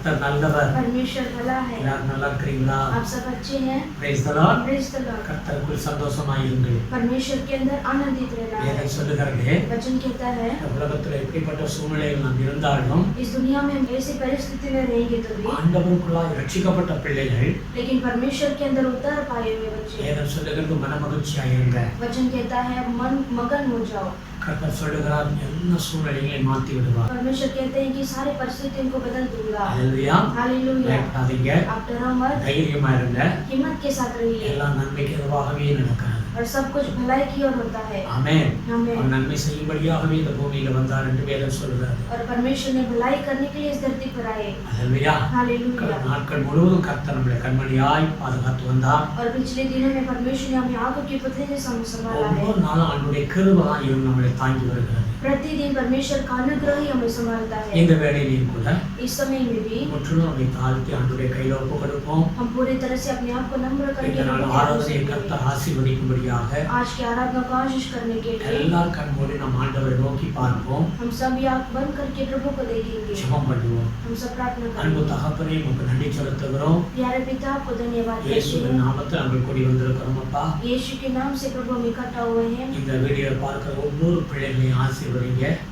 கர்த்தர் நல்லவர். परमेश्वर भला है। எல்லாரும் நல்லா இருக்கிறீங்களா? आप सब अच्छे हैं? Praise the Lord. Praise the Lord. கர்த்தருக்குள் சந்தோஷமாய் இருங்கள். परमेश्वर के अंदर आनंदित रहना है। வேதம் சொல்லுகிறது, वचन कहता है, இந்த உலகத்துல எப்படிப்பட்ட சூழ்நிலையில் நாம் இருந்தாலும் इस दुनिया में ऐसी परिस्थिति में रहेंगे तो भी, ஆண்டவருக்குள்ளாய் ரட்சிக்கப்பட்ட பிள்ளைகள், लेकिन परमेश्वर के अंदर उतर पाए हुए बच्चे, வேதம் சொல்லுகிறது மனமகிழ்ச்சியாய் இருங்க. वचन कहता है मन मगन हो जाओ। கர்த்தர் சொல்லுகிறார் எல்லா சூழ்நிலைகளையும் மாற்றி விடுவார். परमेश्वर कहते हैं कि सारे परिस्थितियों को बदल दूंगा। ஹalleluya. हालेलुया। பயப்படாதீங்க, आप डरो मत, தைரியமா இருங்க. हिम्मत के साथ रहिए எல்லாம் நன்மைக்கு எதுவாகவே நடக்கிறது. और सब कुछ भलाई की ओर होता है। ஆமென். आमीन। அவர் நன்மை செய்யும்படியாகவே இந்த பூமியில வந்தார் என்று வேதம் சொல்லுகிறது. और परमेश्वर ने भलाई करने के लिए इस धरती पर आए। ஹalleluya. हालेलुया। நாட்கள் முழுவதும் கர்த்தர் நம்மளை கண்மணியாய் பாதுகாத்து வந்தார். और पिछले दिनों में परमेश्वर ने हमें आंखों के पुतले से संभाला है। ஒவ்வொரு நாளும் ஆண்டவருடைய கிருபை இவன் நம்மளை தாங்கி வருகிறது. प्रतिदिन परमेश्वर का अनुग्रह ही हमें संभालता है। இந்த வேளையிலும் கூட इस समय में भी முற்றிலும் நம்மை தாழ்த்தி ஆண்டவருடைய கையில ஒப்பு கொடுப்போம். हम पूरी तरह से अपने आप को नम्र करके இந்த நாள் ஆராதனையை கர்த்தர் ஆசீர்வதிக்கும்படியாக आज की आराधना को आशीष करने के लिए எல்லார் கண் மூடி நாம் ஆண்டவரை நோக்கி பார்ப்போம். हम सब आंख बंद करके प्रभु को देखेंगे। ஜெபம் பண்ணுவோம். हम सब प्रार्थना அன்பு करेंगे। தகப்பனே, உமக்கு நன்றி செலுத்துகிறோம். प्यारे पिता, आपको धन्यवाद देते இயேசுவின் हैं। நாமத்தில் நாங்கள் கூடி வந்திருக்கிறோம் அப்பா. यीशु के नाम से प्रभु हम इकट्ठा हुए हैं। இந்த வீடியோ பார்க்கிற ஒவ்வொரு பிள்ளைகளையும் ஆசீர்வதிங்க.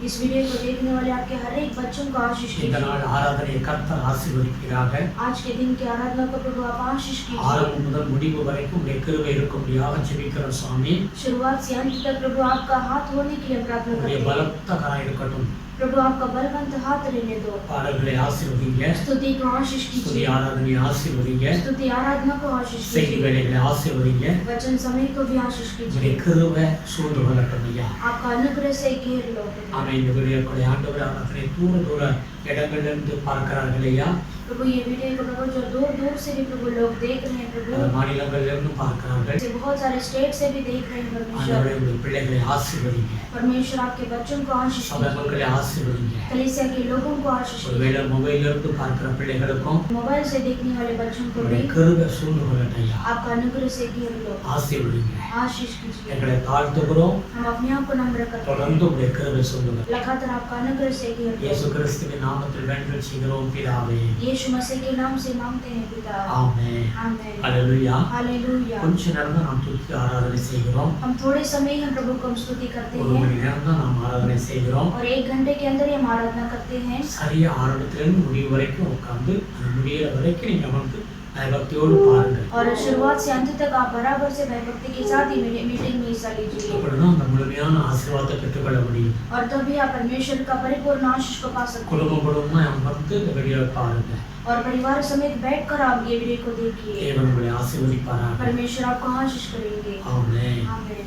इस वीडियो को देखने वाले आपके हर एक बच्चों को आशीष இந்த कीजिए। நாள் ஆராதனையை கர்த்தர் ஆசீர்வதிக்கிறாக. आज के दिन की आराधना को प्रभु आप आशीष कीजिए। ஆரம்பம் முதல் முடிவு வரைக்கும் உடைய கிருபை இருக்கும்படியாக ஜெபிக்கிறோம் சுவாமி. शुरुआत से अंत तक प्रभु आपका हाथ होने के लिए प्रार्थना உடைய करते हैं। பலத்த கரம் இருக்கட்டும். प्रभु आपका बलवंत हाथ रहने दो। பாடல்களை ஆசீர்வதிங்க. स्तुति को आशीष ஸ்துதி कीजिए। ஆராதனையை ஆசீர்வதிங்க. स्तुति आराधना को आशीष செய்தி कीजिए। வேலைகளை ஆசீர்வதிங்க. वचन समय को भी आशीष உடைய कीजिए। கிருபை சூழ்ந்து கொள்ளட்டும் ஐயா. आपका अनुग्रह से घेर लो। ஆமென். இந்த வீடியோக்களை ஆண்டவர் அவர்களை தூர தூர இடங்களிலிருந்து பார்க்கிறார்கள் ஐயா. प्रभु ये वीडियो को प्रभु जो दूर दूर से भी प्रभु लोग देख रहे हैं प्रभु, பல மாநிலங்களிலிருந்து பார்க்கிறார்கள். से बहुत सारे स्टेट से भी देख रहे हैं परमेश्वर। ஆண்டவரே, உங்கள் பிள்ளைகளை ஆசீர்வதிங்க. परमेश्वर आपके बच्चों को आशीष சபை कीजिए। மக்களை ஆசீர்வதிங்க. कलीसिया के लोगों को आशीष कीजिए। ஒருவேளை மொபைலிருந்து பார்க்கிற பிள்ளைகளுக்கும் मोबाइल से देखने वाले बच्चों को உங்களுடைய भी கிருபை சூழ்ந்து கொள்ளட்டும் ஐயா. आपका अनुग्रह से घेर लो। ஆசீர்வதிங்க. आशीष कीजिए। எங்களை தாழ்த்துகிறோம். हम अपने आप को नम्र करते தொடர்ந்து हैं। உங்களுடைய கிருபை சொல்லுங்க. लगातार आपका अनुग्रह से घेर இயேசு लो। கிறிஸ்துவின் நாமத்தில் வேண்டுதல் செய்கிறோம் பிதாவே. यीशु मसीह के नाम से मांगते हैं पिता। ஆமென். आमीन। ஹalleluya. हालेलुया। கொஞ்ச நேரம் தான் நாம் துதி ஆராதனை செய்கிறோம். हम थोड़े समय ही हम प्रभु को स्तुति करते ஒரு हैं மணி நேரம் தான் நாம் ஆராதனை செய்கிறோம். और 1 घंटे के अंदर ही हम आराधना करते हैं। சரியா ஆரம்பத்திலிருந்து முடிவு வரைக்கும் உட்கார்ந்து அந்த முடியிற வரைக்கும் நீங்க வந்து பயபக்தியோடு பாருங்க. और शुरुआत से अंत तक आप बराबर से भयभक्ति के साथ ही मीटिंग में हिस्सा लीजिए அப்படிதான் அந்த முழுமையான ஆசீர்வாதத்தை பெற்றுக்கொள்ள முடியும். और तभी आप परमेश्वर का परिपूर्ण आशीष को पा सकते हैं। குடும்பம் குடும்பமா வந்து இந்த வீடியோ பாருங்க. और परिवार समेत बैठकर आप ये वीडियो को देखिए। தேவன் உங்களை ஆசீர்வதிப்பாராக. परमेश्वर आपको आशीष करेंगे। ஆமென். आमीन।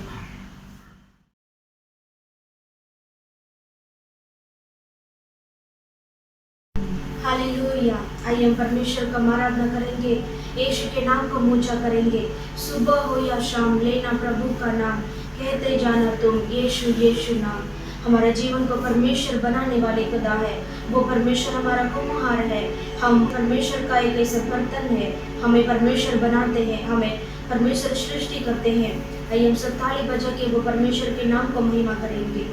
हालेलुया। आइए हम परमेश्वर का आराधना करेंगे। यीशु के नाम को ऊंचा करेंगे। सुबह हो या शाम लेना प्रभु का नाम, कहते जाना तुम यीशु यीशु नाम। हमारा जीवन को परमेश्वर बनाने वाले खुदा है। वो परमेश्वर हमारा कुम्हार है। हम परमेश्वर का एक ऐसा बर्तन है। हमें परमेश्वर बनाते हैं, हमें परमेश्वर सृष्टि करते हैं। आइए हम सब ताली बजा के वो परमेश्वर के नाम को महिमा करेंगे।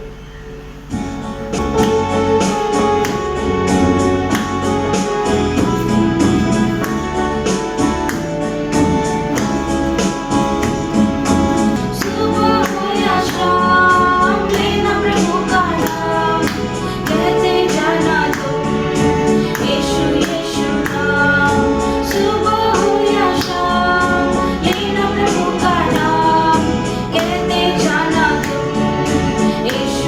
यीशु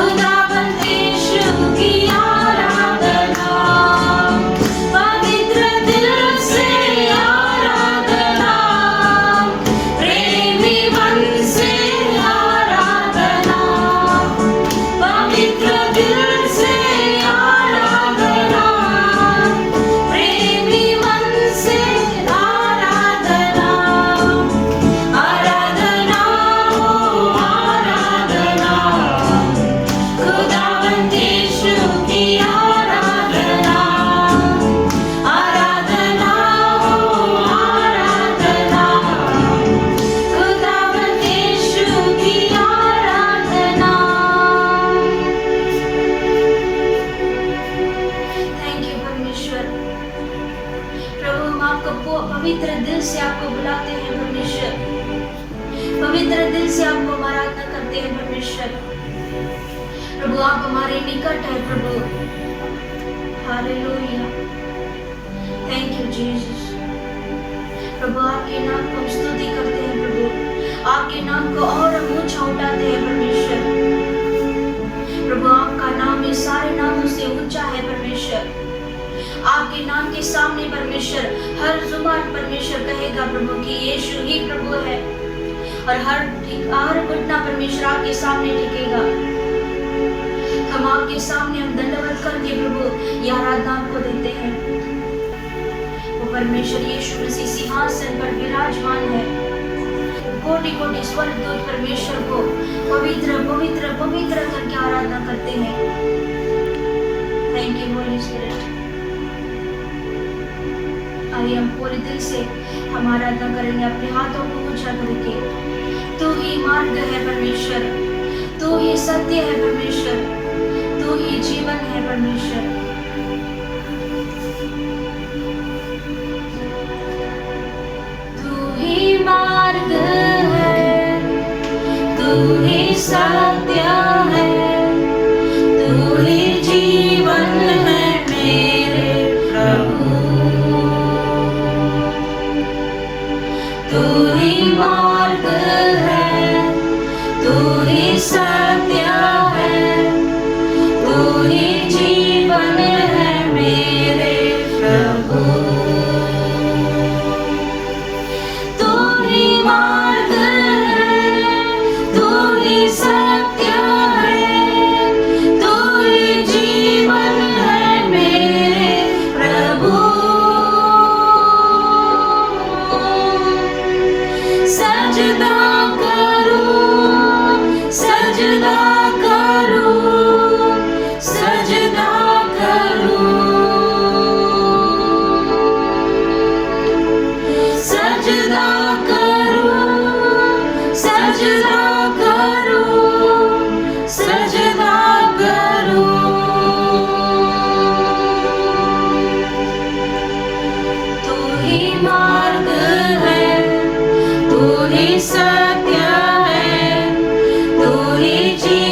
खुदावंद यीशु की आराधना, पवित्र दिल से आराधना, प्रेमी मन से आराधना, पवित्र दिल से आराधना, प्रेमी मन से आराधना, आराधना हो आराधना, खुदावंद यीशु की आराधना, आराधना हो आराधना, खुदावंद यीशु की आराधना। थैंक यू परमेश्वर। प्रभु हम आपको पवित्र दिल से आपको बुलाते हैं परमेश्वर, पवित्र दिल से आपको आराधना करते हैं परमेश्वर। प्रभु आप हमारे निकट है प्रभु। हालेलुया, थैंक यू जीसस। प्रभु आपके नाम को हम स्तुति करते हैं प्रभु, आपके नाम को और हम ऊंचा उठाते हैं परमेश्वर। प्रभु आपका नाम इस सारे नामों से ऊंचा है परमेश्वर। आपके नाम के सामने परमेश्वर हर जुबान परमेश्वर कहेगा प्रभु कि यीशु ही प्रभु है, और हर घुटना परमेश्वर आपके सामने टिकेगा। हम आपके सामने हम दंडवत करके प्रभु यह आराधना आपको देते हैं। वो परमेश्वर यीशु मसीह सिंहासन पर विराजमान है। कोटि कोटि स्वर्गदूत परमेश्वर को पवित्र पवित्र पवित्र करके आराधना करते हैं। Thank you holy spirit. आइए हम पूरे दिल से हम आराधना करेंगे अपने हाथों को ऊंचा करके। तू ही मार्ग है परमेश्वर, तू ही सत्य है परमेश्वर, तू ही जीवन है परमेश्वर। तू ही मार्ग है, तू ही सत्य है, तू ही जीवन है मेरे प्रभु। तू ही मार्ग है, तू ही सत्य है, तू ही जीवन है मेरे प्रभु। तू ही मार्ग है, तू ही सत्य है, तू ही जीवन है मेरे प्रभु। सजदा करूं, सजदा करूं, सजदा करूं, सजदा करूं, सजदा करूं, सजदा करूं। तू ही मार्ग है, तू ही सत्य है, तू ही जीवन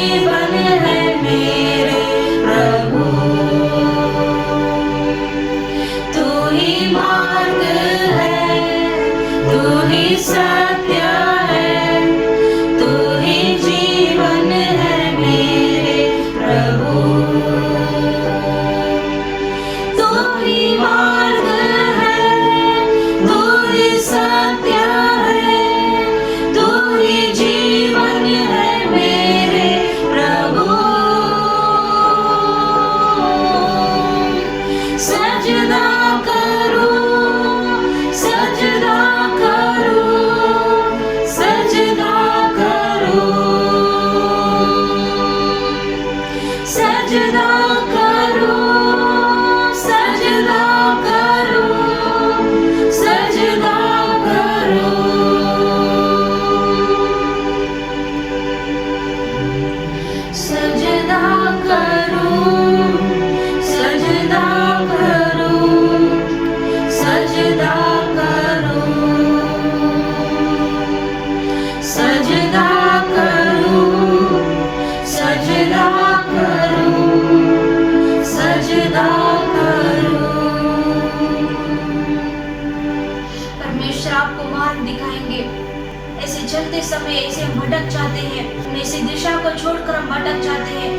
समय ऐसे भटक जाते हैं, ऐसे दिशा को छोड़कर हम भटक जाते हैं,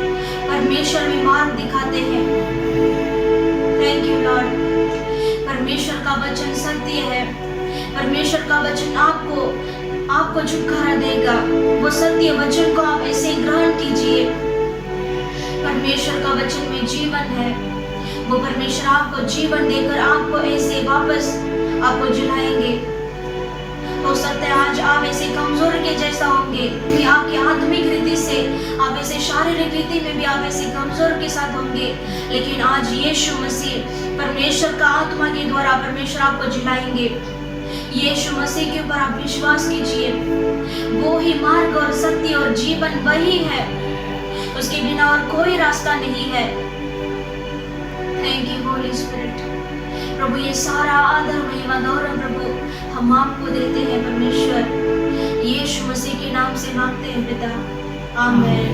परमेश्वर भी मार्ग दिखाते हैं। Thank you Lord. परमेश्वर का वचन सत्य है। परमेश्वर का वचन आपको छुटकारा देगा। वो सत्य वचन को आप ऐसे ग्रहण कीजिए। परमेश्वर का वचन में जीवन है। वो परमेश्वर आपको जीवन देकर आपको ऐसे वापस आपको जिलाएंगे। हो सकता है आज आप ऐसे कमजोर के जैसा होंगे कि आपकी आत्मिक रीति से, आप ऐसे शारीरिक रीति में भी आप ऐसे कमजोर के साथ होंगे, लेकिन आज यीशु मसीह परमेश्वर का आत्मा के द्वारा परमेश्वर आपको जिलाएंगे। यीशु मसीह के ऊपर आप विश्वास कीजिए। वो ही मार्ग और सत्य और जीवन वही है, उसके बिना और कोई रास्ता नहीं है। Thank you holy spirit. प्रभु ये सारा आदर महिमा गौरव प्रभु हम आपको देते हैं परमेश्वर। यीशु मसीह के नाम से मांगते हैं पिता, आमीन।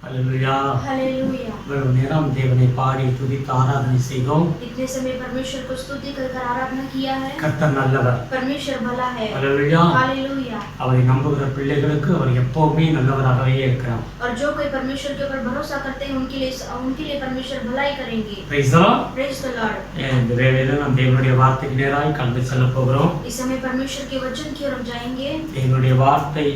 हालेलुया। हालेलुया। இவ்வளவு நேரம் தேவனை பாடி துதித்து ஆராதனை செய்தோம். इतने समय परमेश्वर को स्तुति कर आराधना किया है। கர்த்தர் நல்லவர். परमेश्वर भला है। हालेलुया. हालेलुया। அவரை நம்புகிற பிள்ளைகளுக்கு அவர் எப்பவுமே நல்லவராகவே இருக்கிறார். और जो कोई परमेश्वर के ऊपर भरोसा करते हैं उनके लिए परमेश्वर भलाई करेंगे। Praise the Lord. Praise the Lord. இந்த வேளையில நாம் தேவனுடைய வார்த்தைக்கு நேராய் கடந்து செல்ல போகிறோம். इस समय परमेश्वर के वचन की ओर जाएंगे। தேவனுடைய வார்த்தை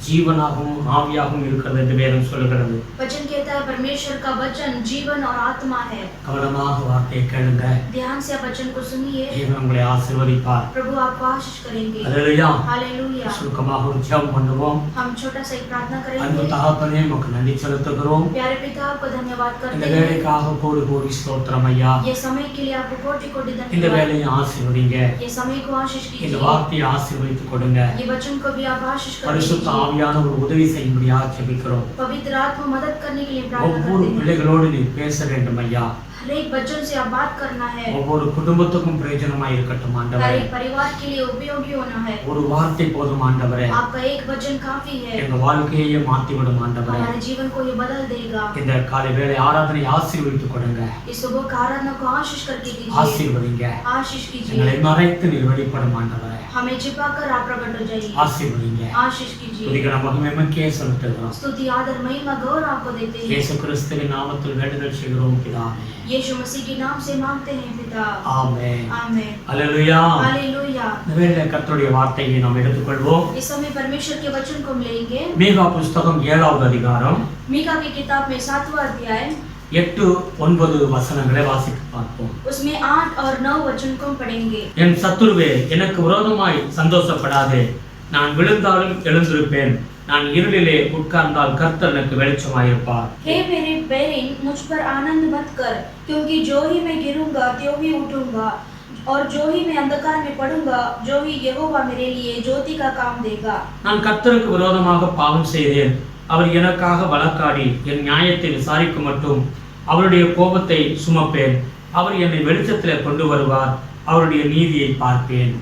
जीवनाகவும் ஆவியாகவும் இருக்கிறது என்று வேதம் சொல்கிறது. वचन कहता है परमेश्वर का वचन जीवन और आत्मा है। கவனமாக வார்த்தையை கேளுங்க. ध्यान से आप वचन को सुनिए। தேவன் உங்களை ஆசீர்வதிப்பார். प्रभु आपको आशीष करेंगे। हालेलुया. हालेलुया। சுருக்கமாக ஒரு ஜெபம் பண்ணுவோம். हम छोटा सा एक प्रार्थना அன்பு करेंगे। தகப்பனே உமக்கு நன்றி செலுத்துகிறோம். प्यारे पिता आपको धन्यवाद இந்த करते हैं। வேளைக்காக கோடி கோடி ஸ்தோத்திரம் ஐயா. ये समय के लिए आपको कोटि कोटि இந்த धन्यवाद। வேளையை ஆசீர்வதிங்க. ये समय को आशीष இந்த कीजिए। வார்த்தையை ஆசீர்வதித்து கொடுங்க. ये वचन को भी आप आशीष பரிசுத்த करें। ஆவியானவர் உதவி செய்யும்படியாக ஜெபிக்கிறோம். पवित्र आत्मा मदद करने के लिए प्रार्थना ஒவ்வொரு करते हैं। பிள்ளைகளோடு நீ பேச வேண்டும் ஐயா. हर एक बच्चों से आप बात करना है। ஒவ்வொரு குடும்பத்துக்கும் பிரயோஜனமாய் இருக்கட்டும் हर ஆண்டவரே. एक परिवार के लिए उपयोगी होना है। ஒரு வார்த்தை போதும் ஆண்டவரே. आपका एक वचन काफी है। எங்க வாழ்க்கையை மாத்தி விடும் ஆண்டவரே. हमारे जीवन को ये बदल देगा। இந்த காலை வேளை ஆராதனை ஆசீர்வதித்து கொடுங்க. इस सुबह का आराधना को आशीष करके कीजिए। ஆசீர்வதிங்க. आशीष कीजिए। எங்களை மறைத்து நீர் வெளிப்படும் ஆண்டவரே. हमें छिपाकर आप प्रकट हो जाइए। ஆசீர்வதிங்க. आशीष कीजिए। துதிக்கிற மகிமைக்கே செலுத்துகிறோம். स्तुति आदर महिमा गौरव आपको देते हैं। இயேசு கிறிஸ்துவின் நாமத்தில் வேண்டுதல் செய்கிறோம் பிதாவே. यीशु मसीह के नाम से मांगते हैं पिता, ஆமென். आमीन। हालेलुया. हालेलुया। இந்த வேளையில கர்த்தருடைய வார்த்தையை நாம் எடுத்துக்கொள்வோம். इस समय परमेश्वर के वचन को हम लेंगे। மீகா புஸ்தகம் 7வது அதிகாரம் मीका की किताब में 7वां अध्याय 8-9 வசனங்களை வாசித்து பார்ப்போம். उसमें 8 और 9 वचन को हम पढ़ेंगे। என் சத்துருவே எனக்கு விரோதமாய் சந்தோஷப்படாதே. நான் விழுந்தாலும் எழுந்திருப்பேன். நான் இருளிலே உட்கார்ந்தால் கர்த்தர் எனக்கு வெளிச்சமாயிருப்பார். हे मेरे बैरिन मुझ पर आनंद मत कर, क्योंकि जो ही मैं गिरूंगा त्यों ही उठूंगा, और जो ही मैं अंधकार में पड़ूंगा जो ही यहोवा मेरे लिए ज्योति का काम देगा। நான் கர்த்தருக்கு விரோதமாக பாவம் செய்தேன். அவர் எனக்காக வழக்காடி என் நியாயத்தை விசாரிக்கும் மட்டும் அவருடைய கோபத்தை சுமப்பேன். அவர் என்னை வெளிச்சத்திலே கொண்டு வருவார். அவருடைய நீதியை பார்ப்பேன்.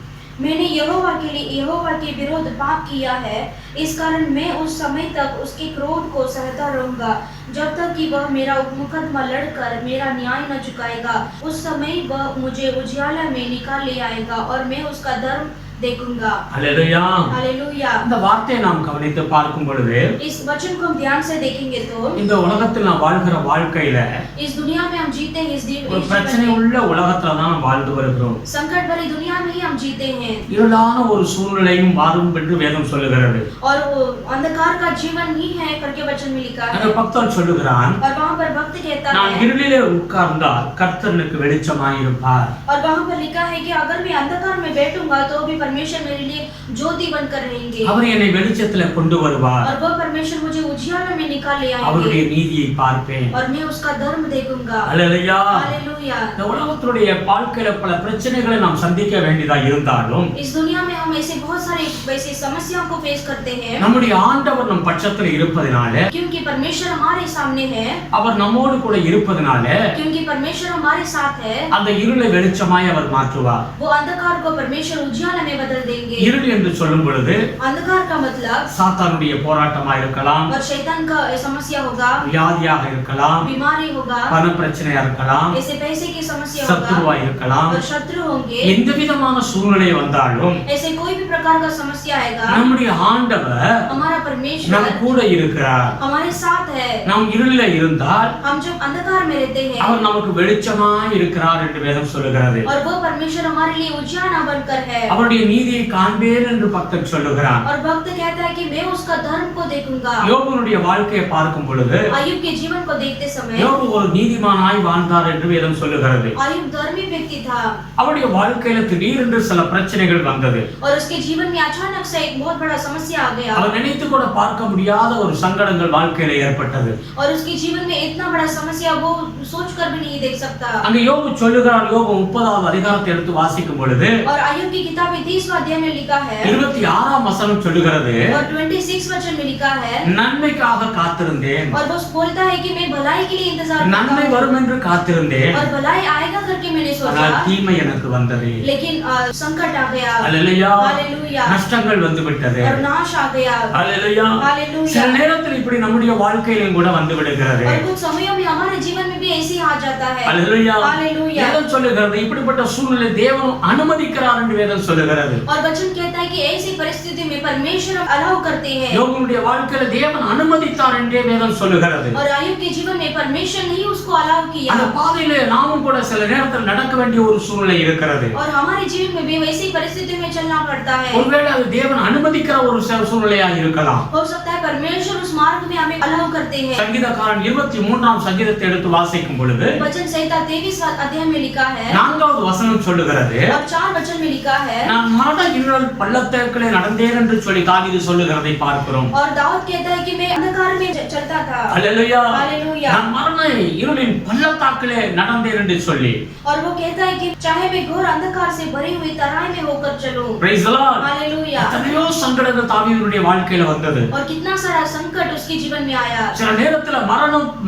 मैंने यहोवा के विरोध पाप किया है, इस कारण मैं उस समय तक उसके क्रोध को सहता रहूंगा, जब तक कि वह मेरा मुकदमा लड़कर मेरा न्याय न चुकाएगा। उस समय वह मुझे उजियाला में निकाल ले आएगा और मैं उसका धर्म देखूंगा। हालेलुया. हालेलुया। இந்த வார்த்தையை நாம் கவனித்து பார்க்கும் பொழுது इस वचन को हम ध्यान से देखेंगे तो இந்த உலகத்தில் நாம் வாழ்கிற வாழ்க்கையில इस दुनिया में हम जीते हैं। ஒரு பிரச்சனை உள்ள உலகத்துல தான் நாம் வாழ்ந்து வருகிறோம். संकट भरी दुनिया में ही हम जीते हैं। இருளான ஒரு சூழ்நிலையும் வரும் என்று வேதம் சொல்லுகிறது. और वो अंधकार का जीवन ही है करके वचन में लिखा है। அந்த பக்தன் சொல்லுகிறான், और वहाँ पर भक्त कहता நான் है, இருளிலே உட்கார்ந்தால் கர்த்தர் எனக்கு வெளிச்சமாயிருப்பார். और वहाँ पर लिखा है कि अगर मैं अंधकार में बैठूंगा तो भी परमेश्वर मेरे लिए ज्योति बनकर रहेंगे, அவர் என்னை வெளிச்சத்திலே கொண்டு வருவார். और वो परमेश्वर मुझे उजियाला में निकाल ले அவருடைய आएंगे, நீதியை பார்ப்பேன். और मैं उसका धर्म देखूंगा। அல்லேலூயா. हालेलुया। இந்த உலகத்துடைய வாழ்க்கையில பல பிரச்சனைகளை நாம் சந்திக்க வேண்டியதா இருந்தாலும் इस दुनिया में हम ऐसे बहुत सारे वैसे समस्याओं को फेस करते हैं, நம்முடைய ஆண்டவர் நம் பட்சத்தில் இருப்பதனால, क्योंकि परमेश्वर हमारे सामने है, அவர் நம்மோடு கூட இருப்பதனால क्योंकि परमेश्वर हमारे साथ है, அந்த இருளை வெளிச்சமாய் அவர் மாற்றுவார். वो अंधकार को परमेश्वर उजियाला में बदल देंगे। இருள் என்று சொல்லும் பொழுது अंधकार का मतलब சாத்தானுடைய போராட்டமா இருக்கலாம், और शैतान का समस्या होगा, வியாதியாக இருக்கலாம், बीमारी होगा, பண பிரச்சனையா இருக்கலாம், ऐसे पैसे की समस्या சத்துருவா होगा இருக்கலாம். और शत्रु होंगे। எந்த விதமான சூழ்நிலை வந்தாலும் ऐसे कोई भी प्रकार का समस्या आएगा, நம்முடைய ஆண்டவர் हमारा நம் परमेश्वर கூட இருக்கிறார். हमारे साथ है। நாம் இருளில இருந்தால் हम जब अंधकार में रहते हैं அவர் நமக்கு வெளிச்சமாய் இருக்கிறார் என்று வேதம் சொல்லுகிறது. और वो परमेश्वर हमारे लिए उजियाला बनकर है। அவருடைய நீதியை காண்பேன் என்று பக்தன் சொல்லுகிறார். और भक्त कहता है कि मैं उसका धर्म को देखूंगा। யோபுனுடைய வாழ்க்கையை பார்க்கும் பொழுது अय्यूब के जीवन को देखते समय யோபு ஒரு நீதிமானாய் வாழ்ந்தார் என்று வேதம் சொல்லுகிறது. अय्यूब धर्मी व्यक्ति था அவருடைய வாழ்க்கையில திடீரென்று சில பிரச்சனைகள் வந்தது. और उसके जीवन में अचानक से एक बहुत बड़ा समस्या आ गया அவர் நினைத்து கூட பார்க்க முடியாத ஒரு சங்கடங்கள் வாழ்க்கையில ஏற்பட்டது. और उसके जीवन में इतना बड़ा समस्या वो सोचकर भी नहीं देख सकता। அங்க யோபு சொல்லுகிறார். யோபு 30வது அதிகாரத்தை எடுத்து வாசிக்கும் பொழுது और अय्यूब की किताब 30वां अध्याय में लिखा है 26ஆம் வசனம் சொல்லுகிறது, और 26 वचन में लिखा है நன்மைக்காக காத்திருந்தேன், और वो बोलता है कि मैं भलाई के लिए इंतजार நன்மை करता வரும் என்று காத்திருந்தேன், और भलाई आएगा करके मैंने ஆனால் सोचा, தீமை எனக்கு வந்தது. लेकिन संकट आ गया। அல்லேலூயா. हालेलुया। நஷ்டங்கள் வந்து விட்டது. और नाश आ गया। அல்லேலூயா. हालेलुया। சில நேரத்தில் இப்படி நம்முடைய வாழ்க்கையிலும் கூட வந்து விடுகிறது. और कुछ समयों में हमारे जीवन में भी ऐसे ही आ जाता है। அல்லேலூயா. हालेलुया। வேதம் சொல்லுகிறது இப்படிப்பட்ட சூழ்நிலை தேவன் அனுமதிக்கிறார் என்று வேதம் சொல்லுகிறது. और वचन कहता है कि ऐसी परिस्थिति में परमेश्वर अलाउ करते हैं। யோபுனுடைய வாழ்க்கையில தேவன் அனுமதித்தார் என்றே வேதம் சொல்லுகிறது. और अय्यूब के जीवन में परमेश्वर ने ही उसको अलाउ किया। அந்த பாதையிலே நாமும் கூட சில நேரத்தில் நடக்க வேண்டிய ஒரு சூழ்நிலை இருக்கிறது. और हमारे जीवन में भी वैसी परिस्थिति में चलना पड़ता है। ஒருவேளை அது தேவன் அனுமதிக்கிற ஒரு சூழ்நிலையா இருக்கலாம். हो सकता है परमेश्वर उस मार्ग में हमें अलाउ करते हैं। சங்கீதக்காரன் 23ஆம் சங்கீதத்தை எடுத்து வாசிக்கும் பொழுது वचन संहिता 23वां अध्याय में लिखा है 4வது வசனம் சொல்லுகிறது, और 4 वचन में लिखा है நான் மரண இருள் பள்ளத்தாக்கிலே நடந்தேன் என்று சொல்லி தாவீது சொல்லுகிறதை பார்க்கிறோம். और दाऊद कहता है कि मैं अंधकार में चलता था। அல்லேலூயா. हालेलुया। நான் மரண இருளின் பள்ளத்தாக்கிலே நடந்தேன் என்று சொல்லி और वो कहता है कि चाहे मैं घोर अंधकार से भरी हुई तराई में होकर चलूं। Praise the Lord. हालेलुया। எத்தனையோ சங்கடங்கள் தாவீதுடைய வாழ்க்கையில வந்தது. और कितना सारा संकट उसके जीवन में आया சில நேரத்துல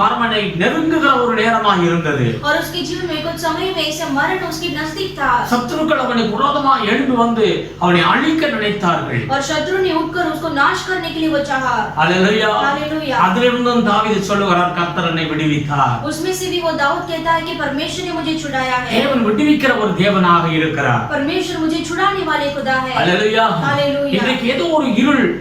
மரணனை நெருங்குகிற ஒரு நேரமாக இருந்தது. और उसके जीवन में कुछ समय में ऐसे मरण उसके नजदीक था சத்துருக்கள் அவனுக்கு விரோதமாக எழும்பி வந்து அவனை அழிக்க நினைத்தார்கள். और शत्रु ने उठकर उसको नाश करने के लिए वो चाहा। அல்லேலூயா. हालेलुया। அதிலிருந்தும் தாவீது சொல்லுகிறார், கர்த்தர் என்னை விடுவித்தார். उसमें से भी वो दाऊद कहता है कि परमेश्वर ने मुझे छुड़ाया है। தேவன் விடுவிக்கிற ஒரு தேவனாக இருக்கிறார். परमेश्वर मुझे छुड़ाने वाले खुदा है। அல்லேலூயா. हालेलुया। இன்றைக்கு ஏதோ ஒரு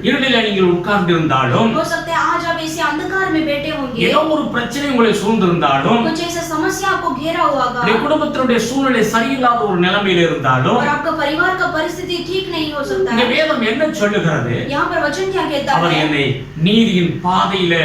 இருளில நீங்கள் உட்கார்ந்து இருந்தாலும், हो सकता है आज आप ऐसे अंधकार में बैठे होंगे, ஏதோ ஒரு பிரச்சனை உங்களை சூழ்ந்திருந்தாலும், कुछ ऐसा समस्या आपको घेरा हुआ होगा உங்களுடைய குடும்பத்தினுடைய சூழ்நிலை சரியில்லாத ஒரு நிலைமையில இருந்தாலும், और आपका परिवार का परिस्थिति ठीक नहीं हो सकता இந்த है। வேதம் என்ன சொல்லுகிறது? यहाँ पर वचन क्या कहता அவர் है? என்னை நீதியின் பாதையில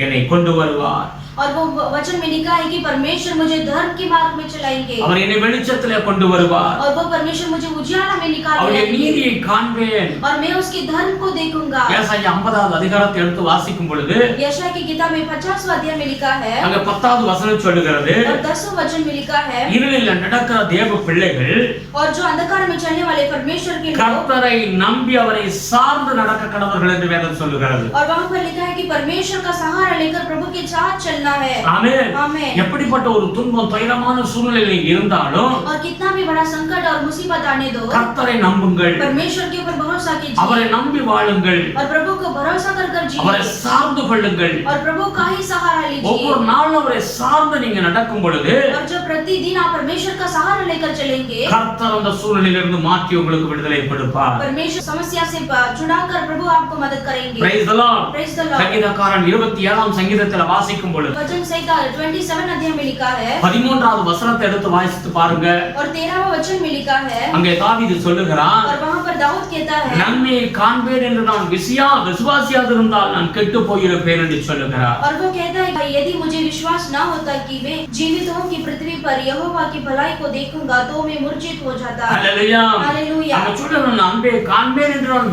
என்னை கொண்டு வருவார். और वो वचन में लिखा है कि परमेश्वर मुझे धर्म के मार्ग में चलाएंगे அவர் என்னை வெளிச்சத்திலே கொண்டு வருவார். और वो परमेश्वर मुझे उजियाला में निकाल அவருடைய लाएंगे நீதியை காண்பேன். और मैं उसके धर्म को देखूंगा। ஏசாயா 50வது அதிகாரத்தை எடுத்து வாசிக்கும் பொழுது यशायाह की किताब में 50वां अध्याय में लिखा है அங்க 10வது வசனம் சொல்லுகிறது, और 10वां वचन में लिखा है இருளில் நடக்கிற தேவ பிள்ளைகள் और जो अंधकार में चलने वाले परमेश्वर के लोग கர்த்தரை நம்பி அவரை சார்ந்து நடக்க கடவர்கள் என்று வேதம் சொல்லுகிறது. और वहां पर लिखा है कि परमेश्वर का सहारा लेकर प्रभु के साथ चलना है। ஆமென். आमेन। எப்படிப்பட்ட ஒரு துன்பம் துயரமான சூழ்நிலையில் இருந்தாலும் और कितना भी बड़ा संकट और मुसीबत आने दो, கர்த்தரை நம்புங்கள், परमेश्वर के ऊपर भरोसा कीजिए அவரை நம்பி வாழுங்கள், और प्रभु को भरोसा कर அவரை जिए சார்ந்து கொள்ளுங்கள். और प्रभु का ही सहारा लीजिए। ஒவ்வொரு நாளும் அவரை சார்ந்து நீங்க நடக்கும் பொழுது और जब प्रतिदिन आप परमेश्वर का सहारा लेकर चलेंगे, கர்த்தர் அந்த சூழ்நிலையிலிருந்து மாற்றி உங்களுக்கு விடுதலை கொடுப்பார். परमेश्वर समस्या से छुड़ाकर प्रभु आपको मदद करेंगे। Praise the Lord. Praise the Lord। சங்கீதக்காரன் 27ஆம் சங்கீதத்தில் வாசிக்கும் பொழுது वचन संहिता 27 अध्याय में लिखा है 13வது வசனத்தை எடுத்து வாசித்து பாருங்க. और 13वां वचन में लिखा है அங்கே தாவீது சொல்லுகிறான், और वहां पर दाऊद कहता है நன்மையை காண்பேன் என்று நான் விசுவாசியாது இருந்தால் நான் கெட்டு போயிருப்பேன் என்று சொல்லுகிறார். और वो कहता है कि यदि मुझे विश्वास ना होता कि मैं जीवित हूं कि पृथ्वी पर यहोवा की भलाई को देखूंगा तो मैं मूर्छित हो जाता। அல்லேலூயா. हालेलुया। அவன் சொல்றான், நான் அன்பை காண்பேன் என்று நான்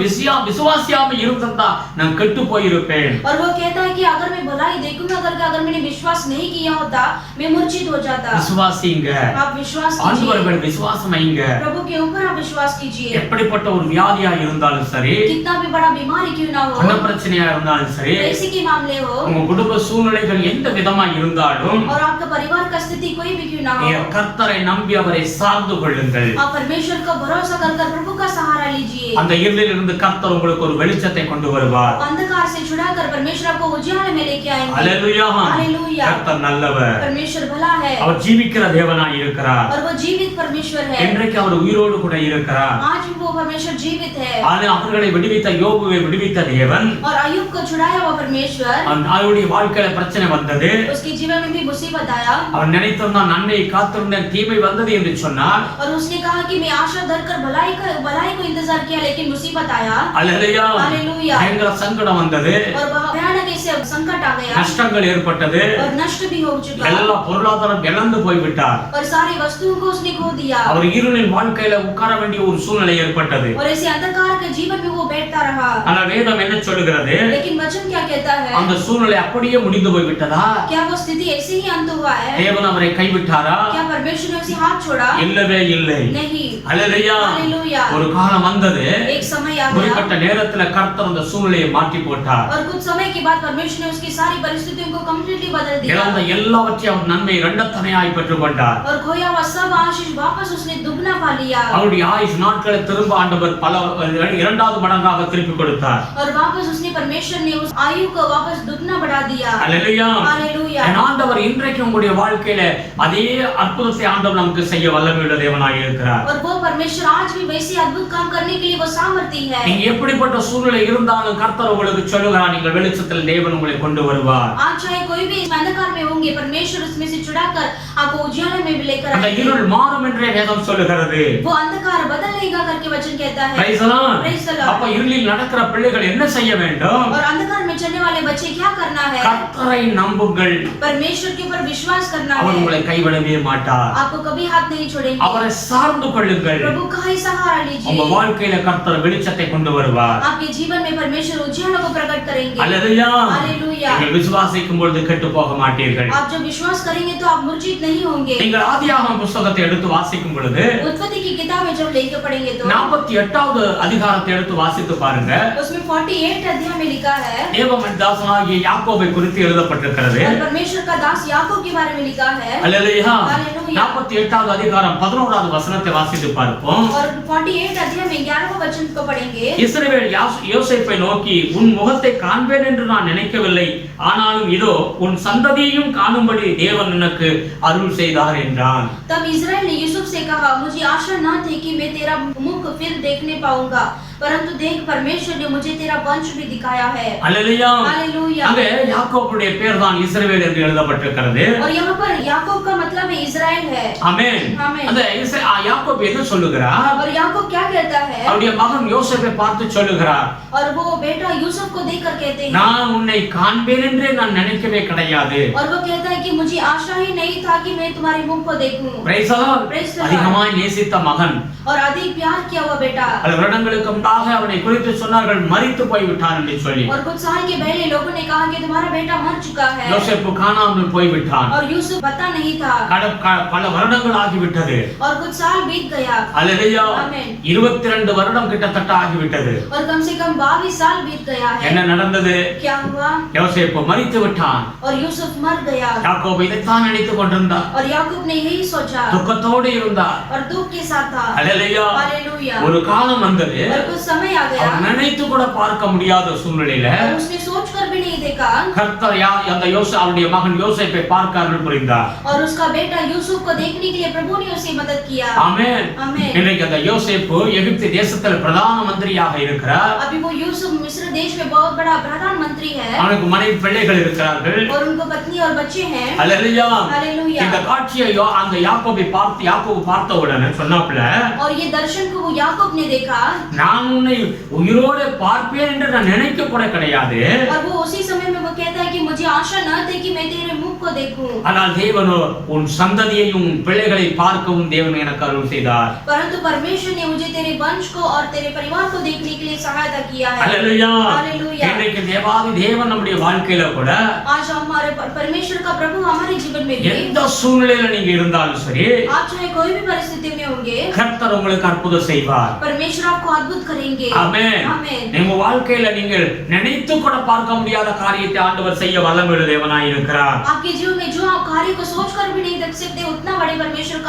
விசுவாசியாம இருந்திருந்தா நான் கெட்டு போயிருப்பேன். और वो कहता है कि अगर मैं भलाई देखूंगा करके अगर मैंने मैंने विश्वास नहीं किया होता मैं मूर्छित हो जाता। விசுவாசிங்க, आप विश्वास ஆண்டவர் कीजिए, மேல் விசுவாசம் வைங்க. प्रभु के ऊपर आप विश्वास कीजिए। எப்படிப்பட்ட ஒரு வியாதியா இருந்தாலும் சரி, कितना भी बड़ा बीमारी क्यों ना हो, என்ன பிரச்சனையா இருந்தாலும் சரி, पैसे के मामले हो உங்க குடும்ப சூழ்நிலைகள் எந்த விதமா இருந்தாலும் और आपका परिवार का स्थिति कोई भी क्यों ना हो, கர்த்தரை நம்பி அவரை சார்ந்து கொள்ளுங்கள். आप परमेश्वर का भरोसा कर प्रभु का सहारा लीजिए। அந்த இருளில் இருந்து கர்த்தர் உங்களுக்கு ஒரு வெளிச்சத்தை கொண்டு வருவார். अंधकार से छुड़ाकर परमेश्वर आपको उजाले में लेके आएंगे। Hallelujah, hallelujah. கர்த்தர் நல்லவர், परमेश्वर भला है அவர் ஜீவிக்கிற தேவனாய் இருக்கிறார். और वो जीवित परमेश्वर है। இன்றைக்கு அவர் உயிரோடு கூட இருக்கிறார். आज भी वो परमेश्वर जीवित है। அவர்களை விடுவித்த யோபுவை விடுவித்த தேவன், और अय्यूब को छुड़ाया हुआ परमेश्वर, அவருடைய வாழ்க்கையில பிரச்சனை வந்தது, उसके जीवन में भी मुसीबत आया அவன் நினைத்திருந்தான் நன்மை காத்திருந்தேன் தீமை வந்தது என்று சொன்னார். और उसने कहा कि मैं आशा धरकर भलाई को इंतजार किया लेकिन मुसीबत आया। Hallelujah, hallelujah. பயங்கர சங்கடம் வந்தது, और भयानक ऐसे संकट आ गया நஷ்டங்கள் ஏற்பட்டது, और नष्ट भी हो चुका எல்லா பொருளாதாரம் இழந்து போய்விட்டார். और सारी वस्तुओं को उसने खो दिया அவர் இருளின் வாழ்க்கையில உட்கார வேண்டிய ஒரு சூழ்நிலை ஏற்பட்டது. और ऐसे अंधकार के जीवन में वो बैठता रहा। ஆனா வேதம் என்ன சொல்லுகிறது? लेकिन वचन क्या कहता है? அந்த சூழ்நிலை அப்படியே முடிந்து போய்விட்டதா? क्या वो स्थिति ऐसे ही अंत हुआ है? தேவன் அவரை கைவிட்டாரா? क्या परमेश्वर ने उसे हाथ छोड़ा? இல்லவே இல்லை. नहीं। ஹalleluya, हालेलुया। ஒரு காலம் வந்தது, एक समय आ गया குறிப்பிட்ட நேரத்துல கர்த்தர் அந்த சூழ்நிலையை மாற்றி போட்டார். और कुछ समय के बाद परमेश्वर ने उसकी सारी परिस्थितियों को कंप्लीटली बदल दिया இழந்த எல்லாவற்றையும் அவர் நன்மை இரண்டத்தனையாய் பெற்றுக்கொண்டார். और खोया हुआ सब आशीष वापस उसने दुगना पा लिया அவருடைய ஆயுஷ் நாட்களை திரும்ப ஆண்டவர் பல இரண்டாவது மடங்காக திருப்பி கொடுத்தார். और वापस उसने परमेश्वर ने उस आयु को वापस दुगना बढ़ा दिया। ஹalleluya, हालेलुया। என் ஆண்டவர் இன்றைக்கு உங்களுடைய வாழ்க்கையில அதே அற்புதத்தை ஆண்டவர் நமக்கு செய்ய வல்லமையுள்ள தேவனாய் இருக்கிறார். और वो परमेश्वर आज भी वैसे अद्भुत काम करने के लिए वो सामर्थ्य है। நீங்க எப்படிப்பட்ட சூழ்நிலை இருந்தாலும் கர்த்தர் உங்களுக்கு சொல்லுகிறார், நீங்கள் வெளிச்சத்தில் தேவன் உங்களை கொண்டு வருவார். आज चाहे कोई भी इस अंधकार में होंगे परमेश्वर उसमें से छुड़ाकर आपको उजाले में भी लेकर அந்த आएंगे। இருள் மாறும் என்றே வேதம் சொல்லுகிறது. वो अंधकार बदलेगा करके वचन कहता है। Praise the Lord. Praise the Lord। அப்ப இருளில் நடக்கிற பிள்ளைகள் என்ன செய்ய வேண்டும்? और अंधकार में चलने वाले बच्चे क्या करना है? கர்த்தரை நம்புங்கள், परमेश्वर के ऊपर विश्वास करना அவர் है। உங்களை கைவிடவே மாட்டார். आपको कभी हाथ नहीं छोड़ेंगे। அவரை சார்ந்து கொள்ளுங்கள். प्रभु का ही सहारा உங்க लीजिए। வாழ்க்கையில கர்த்தர் வெளிச்சத்தை கொண்டு வருவார். आपके जीवन में परमेश्वर उजालों को प्रकट करेंगे। அல்லேலூயா, हालेलुया। நீங்கள் விசுவாசிக்கும் பொழுது கெட்டு போக மாட்டீர்கள். आप जब विश्वास करेंगे तो आप मूर्छित नहीं होंगे। நீங்கள் ஆதியாகமம் புத்தகத்தை எடுத்து வாசிக்கும் பொழுது उत्पत्ति की किताबें जब लेकर पढ़ेंगे तो 48வது அதிகாரத்தை எடுத்து வாசித்து பாருங்க. उसमें 48 अध्याय में लिखा है தேவன் தாசனாகிய யாக்கோபை குறித்து எழுதப்பட்டிருக்கிறது. और परमेश्वर का दास याकूब के बारे में लिखा है। அல்லேலூயா, हालेलुया। 48வது அதிகாரம் 11வது வசனத்தை வாசித்து பார்ப்போம். और 48 अध्याय में 11वां वचन को पढ़ेंगे। இஸ்ரவேல் யோசேப்பை நோக்கி, உன் முகத்தை காண்பேன் என்று நான் நினைக்கவில்லை, ஆனாலும் இதோ உன் சந்ததியையும் காணும்படி தேவன் எனக்கு அருள் செய்தார் என்றான். तब इस्राएल ने यूसुफ से कहा, मुझे आशा न थी कि मैं तेरा मुख फिर देखने पाऊंगा, परंतु देख परमेश्वर ने मुझे तेरा वंश भी दिखाया है। அல்லேலூயா, हालेलुया। அங்கே யாக்கோபுடைய பேர் தான் இஸ்ரவேல் என்று எழுதப்பட்டிருக்கிறது. और यहाँ पर याकूब का मतलब है इस्राएल है। ஆமென். ஆமென்। அந்த யாக்கோபு என்ன சொல்லுகிறார்? और याकूब क्या कहता है? அவருடைய மகன் யோசேப்பை பார்த்து சொல்லுகிறார், और वो बेटा यूसुफ को देखकर कहते हैं, நான் உன்னை காண்பேன் என்றே நான் நினைக்கவே கிடையாது. और वो कहता है कि मुझे आशा ही नहीं था कि मैं तुम्हारे मुख को देखूं। Praise the Lord. Praise the Lord। அதிகமாய் நேசித்த மகன், और अधिक प्यार किया हुआ बेटा। பல வருடங்களுக்கு முன்பாக அவனை குறித்து சொன்னார்கள், மரித்து போய்விட்டான் என்று சொல்லி. और कुछ साल के पहले लोगों ने कहा कि तुम्हारा बेटा मर चुका है। யோசேப்பு காணாமல் போய்விட்டான். और यूसुफ पता नहीं था। பல வருடங்கள் ஆகிவிட்டது. और कुछ साल बीत गया। அல்லேலூயா, ஆமென்। 22 வருடம் கிட்டத்தட்ட ஆகிவிட்டது. और कम से कम 22 साल बीत गया है। என்ன நடந்தது? क्या हुआ? யோசேப்பு மரித்து விட்டான். और यूसुफ मर गया। யாக்கோபு இதைத்தான் நினைத்துக் கொண்டிருந்தார். और याकूब ने यही सोचा துக்கத்தோடு இருந்தார். और दुख के साथ था। அல்லேலூயா, हालेलुया। ஒரு காலம் வந்தது, और कुछ समय आ गया அவர் நினைத்து கூட பார்க்க முடியாத சூழ்நிலையில और उसने सोच कर भी नहीं देखा கர்த்தர் அந்த அவருடைய மகன் யோசேப்பை பார்க்க அருள் புரிந்தார். और उसका बेटा यूसुफ को देखने के लिए प्रभु ने उसे मदद किया। ஆமென். आमेन। இன்றைக்கு அந்த யோசேப்பு எகிப்து தேசத்தில் பிரதான மந்திரியாக இருக்கிறார். अभी वो यूसुफ मिस्र देश में बहुत बड़ा प्रधानमंत्री है। அவனுக்கு மனைவி பிள்ளைகள் இருக்கிறார்கள். और उनको पत्नी और बच्चे हैं। அல்லேலூயா, हालेलुया। இந்த காட்சியை அந்த யாக்கோபு பார்த்த உடனே சொன்னாப்ல, और ये दर्शन को वो याकूब ने देखा, நான் நான் உன்னை உயிரோடு பார்ப்பேன் என்று நான் நினைக்க கூட கிடையாது. और वो उसी समय में वो कहता है कि मुझे आशा न थी कि मैं तेरे मुख को देखूं. ஆனால் தேவனோ உன் சந்ததியையும் பிள்ளைகளை பார்க்கவும் தேவன் எனக்கு அருள் செய்தார். परंतु परमेश्वर ने मुझे तेरे वंश को और तेरे परिवार को देखने के लिए सहायता किया है. அல்லேலூயா. हालेलुया. இன்றைக்கு தேவாதி தேவன் நம்முடைய வாழ்க்கையில கூட आज हमारे परमेश्वर का प्रभु हमारे जीवन में भी எந்த சூழ்நிலையில நீங்க இருந்தாலும் சரி, आप चाहे कोई भी परिस्थिति में होंगे, கர்த்தர் உங்களுக்கு அற்புதம் செய்வார். परमेश्वर आपको अद्भुत करेंगे. ஆமென். आमेन. நம்ம வாழ்க்கையில நீங்கள் நினைத்து கூட பார்க்க முடியாத காரியத்தை ஆண்டவர் செய்ய வல்லமையுள்ள தேவனாய் இருக்கிறார். आपके जीवन में जो आप कार्य को सोचकर भी नहीं देख सकते, उतना बड़े परमेश्वर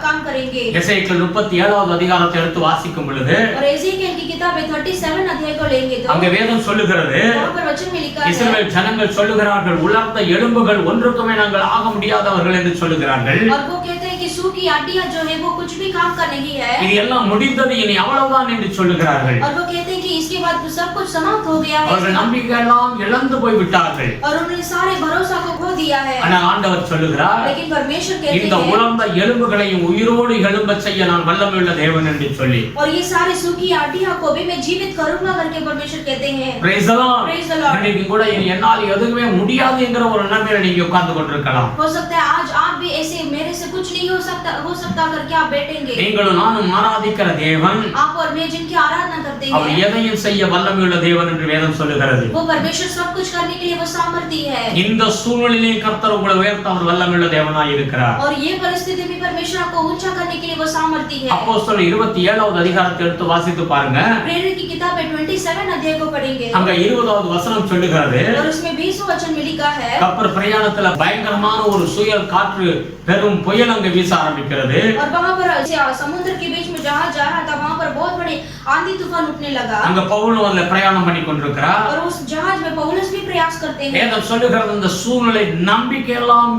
काम करेंगे. எசேக்கியேல் 37வது அதிகாரத்தை எடுத்து வாசிக்கும் பொழுது और एजेकिएल की किताब में 37 अध्याय को लेंगे तो அங்க வேதம் சொல்லுகிறது, वहां पर वचन में लिखा है, இஸ்ரவேல் ஜனங்கள் சொல்லுகிறார்கள், உலர்ந்த எலும்புகள் ஒன்றுக்குமே நாங்கள் ஆக முடியாதவர்கள் என்று சொல்லுகிறார்கள். और वो कहते हैं कि सूखी हड्डियां जो है वो कुछ भी काम का नहीं है. இது எல்லாம் முடிந்தது, இனி அவ்வளவுதான் என்று சொல்லுகிறார்கள். और वो कहते हैं कि इसके बाद सब कुछ समाप्त हो गया है. அவர்கள் நம்பிக்கை எல்லாம் இழந்து போய் விட்டார்கள். और उन्होंने सारे भरोसा को खो दिया है. ஆனால் ஆண்டவர் சொல்லுகிறார், लेकिन परमेश्वर कहते இந்த हैं, உலர்ந்த எலும்புகளையும் உயிரோடு எழும்பச் செய்ய நான் வல்லமையுள்ள தேவன் என்று சொல்லி, और ये सारे सूखी हड्डियां को भी मैं जीवित करूंगा करके परमेश्वर कहते हैं. Praise the Lord. Praise the Lord. இன்னைக்கு கூட என்னால் எதுவுமே முடியாது என்கிற ஒரு நிலைமையில நீங்க உட்கார்ந்து கொண்டிருக்கலாம். हो सकता है आज आप भी ऐसे मेरे से कुछ नहीं हो सकता करके आप बैठेंगे. நீங்களும் நானும் ஆராதிக்கிற தேவன் आप और मैं जिनकी आराधना करते அவர் हैं, எதையும் செய்ய வல்லமையுள்ள தேவன் என்று வேதம் சொல்லுகிறது. वो परमेश्वर सब कुछ करने के लिए वो सामर्थ्य है. இந்த சூழ்நிலையிலே கர்த்தர் உங்களை உயர்த்த அவர் வல்லமையுள்ள தேவனாய் இருக்கிறார். और ये परिस्थिति में परमेश्वर आपको ऊंचा करने के लिए वो सामर्थ्य है. அப்போஸ்தலர் 27வது அதிகாரத்தை எடுத்து வாசித்து பாருங்க. प्रेरित की किताब में 27 अध्याय को पढ़ेंगे அங்க 20வது வசனம் சொல்லுகிறது, और उसमें 20वां वचन में लिखा है, கப்பல் பிரயாணத்துல பயங்கரமான ஒரு சுழல் காற்று பெரும் புயல் அங்க வீச ஆரம்பிக்கிறது. और वहां पर समुद्र के बीच में जहाज जा रहा था, वहां पर बहुत बड़े आंधी तूफान उठने लगा. அங்க பவுலும் அதுல பிரயாணம் பண்ணி கொண்டிருக்கிறார். और उस जहाज में पौलुस भी प्रयास करते हैं. வேதம் சொல்லுகிறது, இந்த சூழ்நிலை நம்பிக்கை எல்லாம்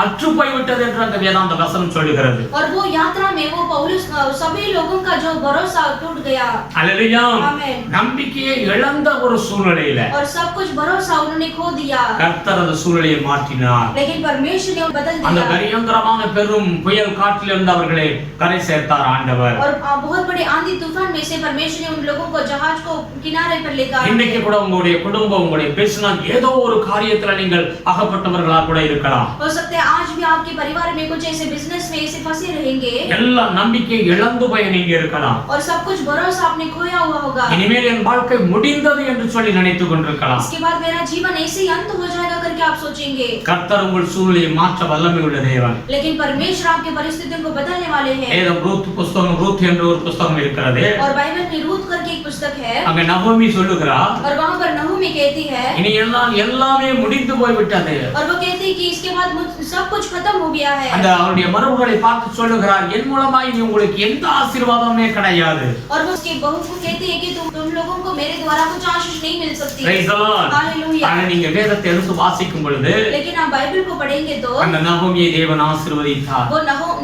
அற்று போய்விட்டது என்று அந்த வேதாந்த வசனம் சொல்லுகிறது. और वो यात्रा में वो पौलुस सभी लोगों का जो भरोसा टूट गया. அல்லேலூயா. आमेन. நம்பிக்கையை இழந்த ஒரு சூழ்நிலையில और सब कुछ भरोसा उन्होंने खो दिया. கர்த்தர் அந்த சூழ்நிலையை மாற்றினார். लेकिन परमेश्वर ने बदल அந்த दिया. பயங்கரமான பெரும் புயல் காற்றிலிருந்து அவர்களை கரை சேர்த்தார் ஆண்டவர். और बहुत बड़े आंधी तूफान में से परमेश्वर ने उन लोगों को जहाज को किनारे पर लेकर आए. இன்னைக்கு கூட உங்களுடைய குடும்பம், உங்களுடைய பிசினஸ் ஏதோ ஒரு காரியத்துல நீங்கள் அகப்பட்டவர்களா கூட இருக்கலாம். हो सकता है आज भी आपके परिवार में कुछ ऐसे बिजनेस में ऐसे फंसे रहेंगे எல்லா நம்பிக்கை இழந்து போய் நீங்க இருக்கலாம். और सब कुछ भरोसा आपने खोया हुआ होगा. இனிமேல் என் வாழ்க்கை முடிந்தது என்று சொல்லி நினைத்துக் கொண்டிருக்கலாம். इसके बाद मेरा जीवन ऐसे ही अंत हो जाएगा करके आप सोचेंगे. கர்த்தர் உங்கள் சூழ்நிலையை மாற்ற வல்லமை உள்ள தேவன். लेकिन परमेश्वर आपके परिस्थितियों को बदलने वाले हैं. ஏதம் ரூத் புஸ்தகம், ரூத் என்ற ஒரு புஸ்தகம் இருக்கிறது. और बाइबल में रूत करके एक पुस्तक है. அங்க நகோமி சொல்லுகிறார், और वहां पर नहूमी कहती है, இனி எல்லாம் எல்லாமே முடிந்து போய் விட்டது. और वो कहती है कि इसके बाद सब कुछ खत्म हो गया है. அந்த அவருடைய மருமகளை பார்த்து சொல்லுகிறார், என் மூலமாய் இனி உங்களுக்கு எந்த ஆசீர்வாதமே கிடையாது. और वो उसके बहू को कहती है कि तुम लोगों को मेरे द्वारा कुछ आशीष नहीं मिल सकती. Praise the Lord. हालेलुया. ஆனா நீங்க வேதத்தை எடுத்து வாசிக்கும் பொழுது लेकिन आप बाइबल को पढ़ेंगे तो அந்த நகோமியை தேவன் ஆசீர்வதித்தார். वो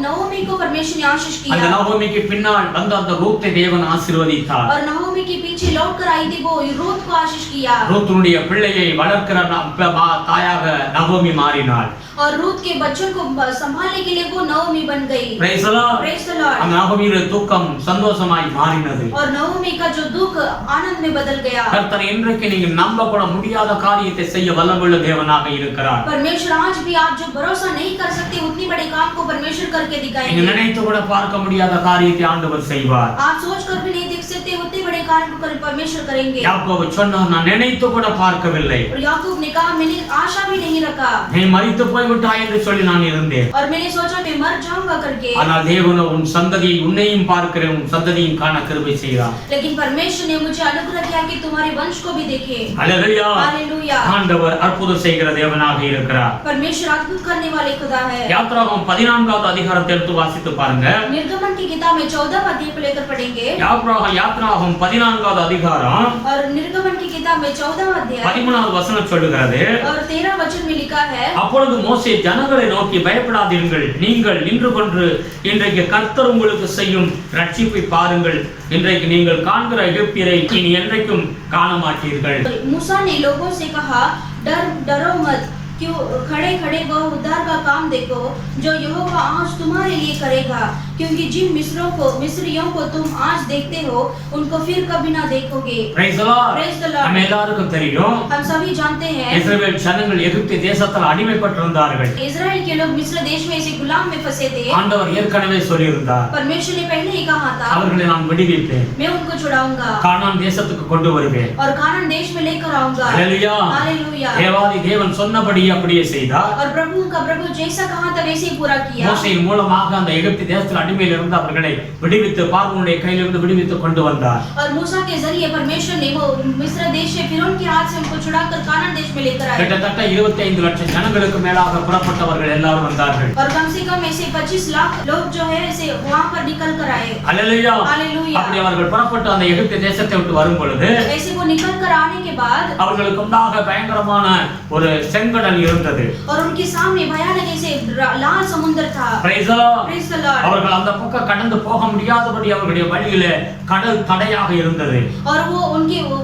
नहूमी को परमेश्वर ने आशीष அந்த किया. நகோமிக்கு பின்னால் வந்த அந்த ரூத்தை தேவன் ஆசீர்வதித்தார். और नहूमी के पीछे लौट कर आई थी वो रूत को आशीष किया. ரூத்துடைய பிள்ளையை வளர்க்கிற தாயாக நகோமி மாறினாள். और रूत के बच्चों को संभालने के लिए वो नहूमी बन गई. Praise the Lord. Praise the Lord. அந்த நகோமியுடைய துக்கம் சந்தோஷமாய் மாறினது. और नहूमी का जो दुख आनंद में बदल गया. கர்த்தர் இன்றைக்கு நீங்க நம்ப கூட முடியாத காரியத்தை செய்ய வல்லமையுள்ள தேவனாக இருக்கிறார். परमेश्वर आज भी आप जो भरोसा नहीं कर सकते उतनी बड़े काम को परमेश्वर करके நீங்க दिखाएंगे. நினைத்து கூட பார்க்க முடியாத காரியத்தை ஆண்டவர் செய்வார். आप सोच कर भी नहीं देख सकते उतने बड़े कार्य को परमेश्वर करेंगे. யாக்கோபு சொன்னார், நான் நினைத்து கூட பார்க்கவில்லை, और याकूब ने कहा मैंने आशा भी नहीं रखा நீ மரித்து போய் விட்டாய் என்று சொல்லி நான் இருந்தேன். और मैंने सोचा मैं मर जाऊंगा करके. ஆனால் தேவனோ உன் சந்ததியை உன்னையும் பார்க்கிறேன், உன் சந்ததியும் காண கிருபை செய்கிறார். लेकिन परमेश्वर ने मुझे अनुग्रह किया कि तुम्हारे वंश को भी देखे. அல்லேலூயா. हालेलुया. ஆண்டவர் அற்புதம் செய்கிற தேவனாக இருக்கிறார். परमेश्वर अद्भुत करने वाले खुदा है. யாத்ராகமம் 14வது அதிகாரத்தை எடுத்து வாசித்து பாருங்க. निर्गमन की किताब में 14वां अध्याय को लेकर पढ़ेंगे. யாத்ராகமம் 14வது அதிகாரம் और निर्गमन की किताब में 14वां अध्याय 13வது வசனம் சொல்லுகிறது, और 13 वचन में लिखा है, அப்பொழுது மோசே ஜனங்களை நோக்கி, பயப்படாதீர்கள், நீங்கள் நின்று கொண்டு இன்றைக்கு கர்த்தர் உங்களுக்கு செய்யும் ரட்சிப்பை பாருங்கள். இன்றைக்கு நீங்கள் காண்கிற எகிப்தியரை இனி என்றைக்கும் காண மாட்டீர்கள். मूसा ने लोगों से कहा, डरो मत, क्यों खड़े खड़े वह उद्धार का काम देखो जो यहोवा आज तुम्हारे लिए करेगा. क्योंकि जिन मिस्रियों को तुम आज देखते हो उनको फिर कभी ना देखोगे। Praise the Lord. Praise the Lord. நம்ம எல்லாருக்கும் தெரியும் हम सभी जानते हैं இஸ்ரவேல் ஜனங்கள் எகிப்து தேசத்தில் அடிமைப்பட்டிருந்தார்கள். इजराइल के लोग मिस्र देश में ऐसे गुलाम में फंसे थे। ஆண்டவர் ஏற்கனவே சொல்லியிருந்தார், परमेश्वर ने पहले ही कहा था, அவர்களை நான் விடுவிப்பேன், मैं उनको छुड़ाऊंगा கானான் தேசத்துக்கு கொண்டு வருவேன். और कानान देश में लेकर आऊंगा। ஹalleluya. हालेलुया। தேவாதி தேவன் சொன்னபடி அப்படியே செய்தார். और प्रभु का प्रभु जैसा कहा था वैसे ही पूरा किया। மோசேயின் மூலமாக அந்த எகிப்து தேசத்தில் அடிமையில் இருந்து அவர்களை விடுவித்து பார்வோனுடைய கையிலிருந்து விடுவித்து கொண்டு வந்தார். और मूसा के जरिए परमेश्वर ने वो मिस्र देश से फिरौन के हाथ से उनको छुड़ाकर कानान देश में लेकर आए। கிட்டத்தட்ட 25 லட்சம் ஜனங்களுக்கு மேலாக புறப்பட்டவர்கள் எல்லாரும் வந்தார்கள். और कम से कम ऐसे 25 लाख लोग जो है ऐसे वहां पर निकल कर आए। ஹalleluya. हालेलुया। அப்படி அவர்கள் புறப்பட்டு அந்த எகிப்து தேசத்தை விட்டு வரும் பொழுது ऐसे वो निकल कर आने के बाद அவர்களுக்கு முன்னாக பயங்கரமான ஒரு செங்கடல் இருந்தது. और उनके सामने भयानक ऐसे लाल समुद्र था। Praise the Lord. Praise the Lord। அவர்கள் அந்த பக்கம் கடந்து போக முடியாதபடி அவர்களுடைய வழியிலே கடல் தடையாக இருந்தது. और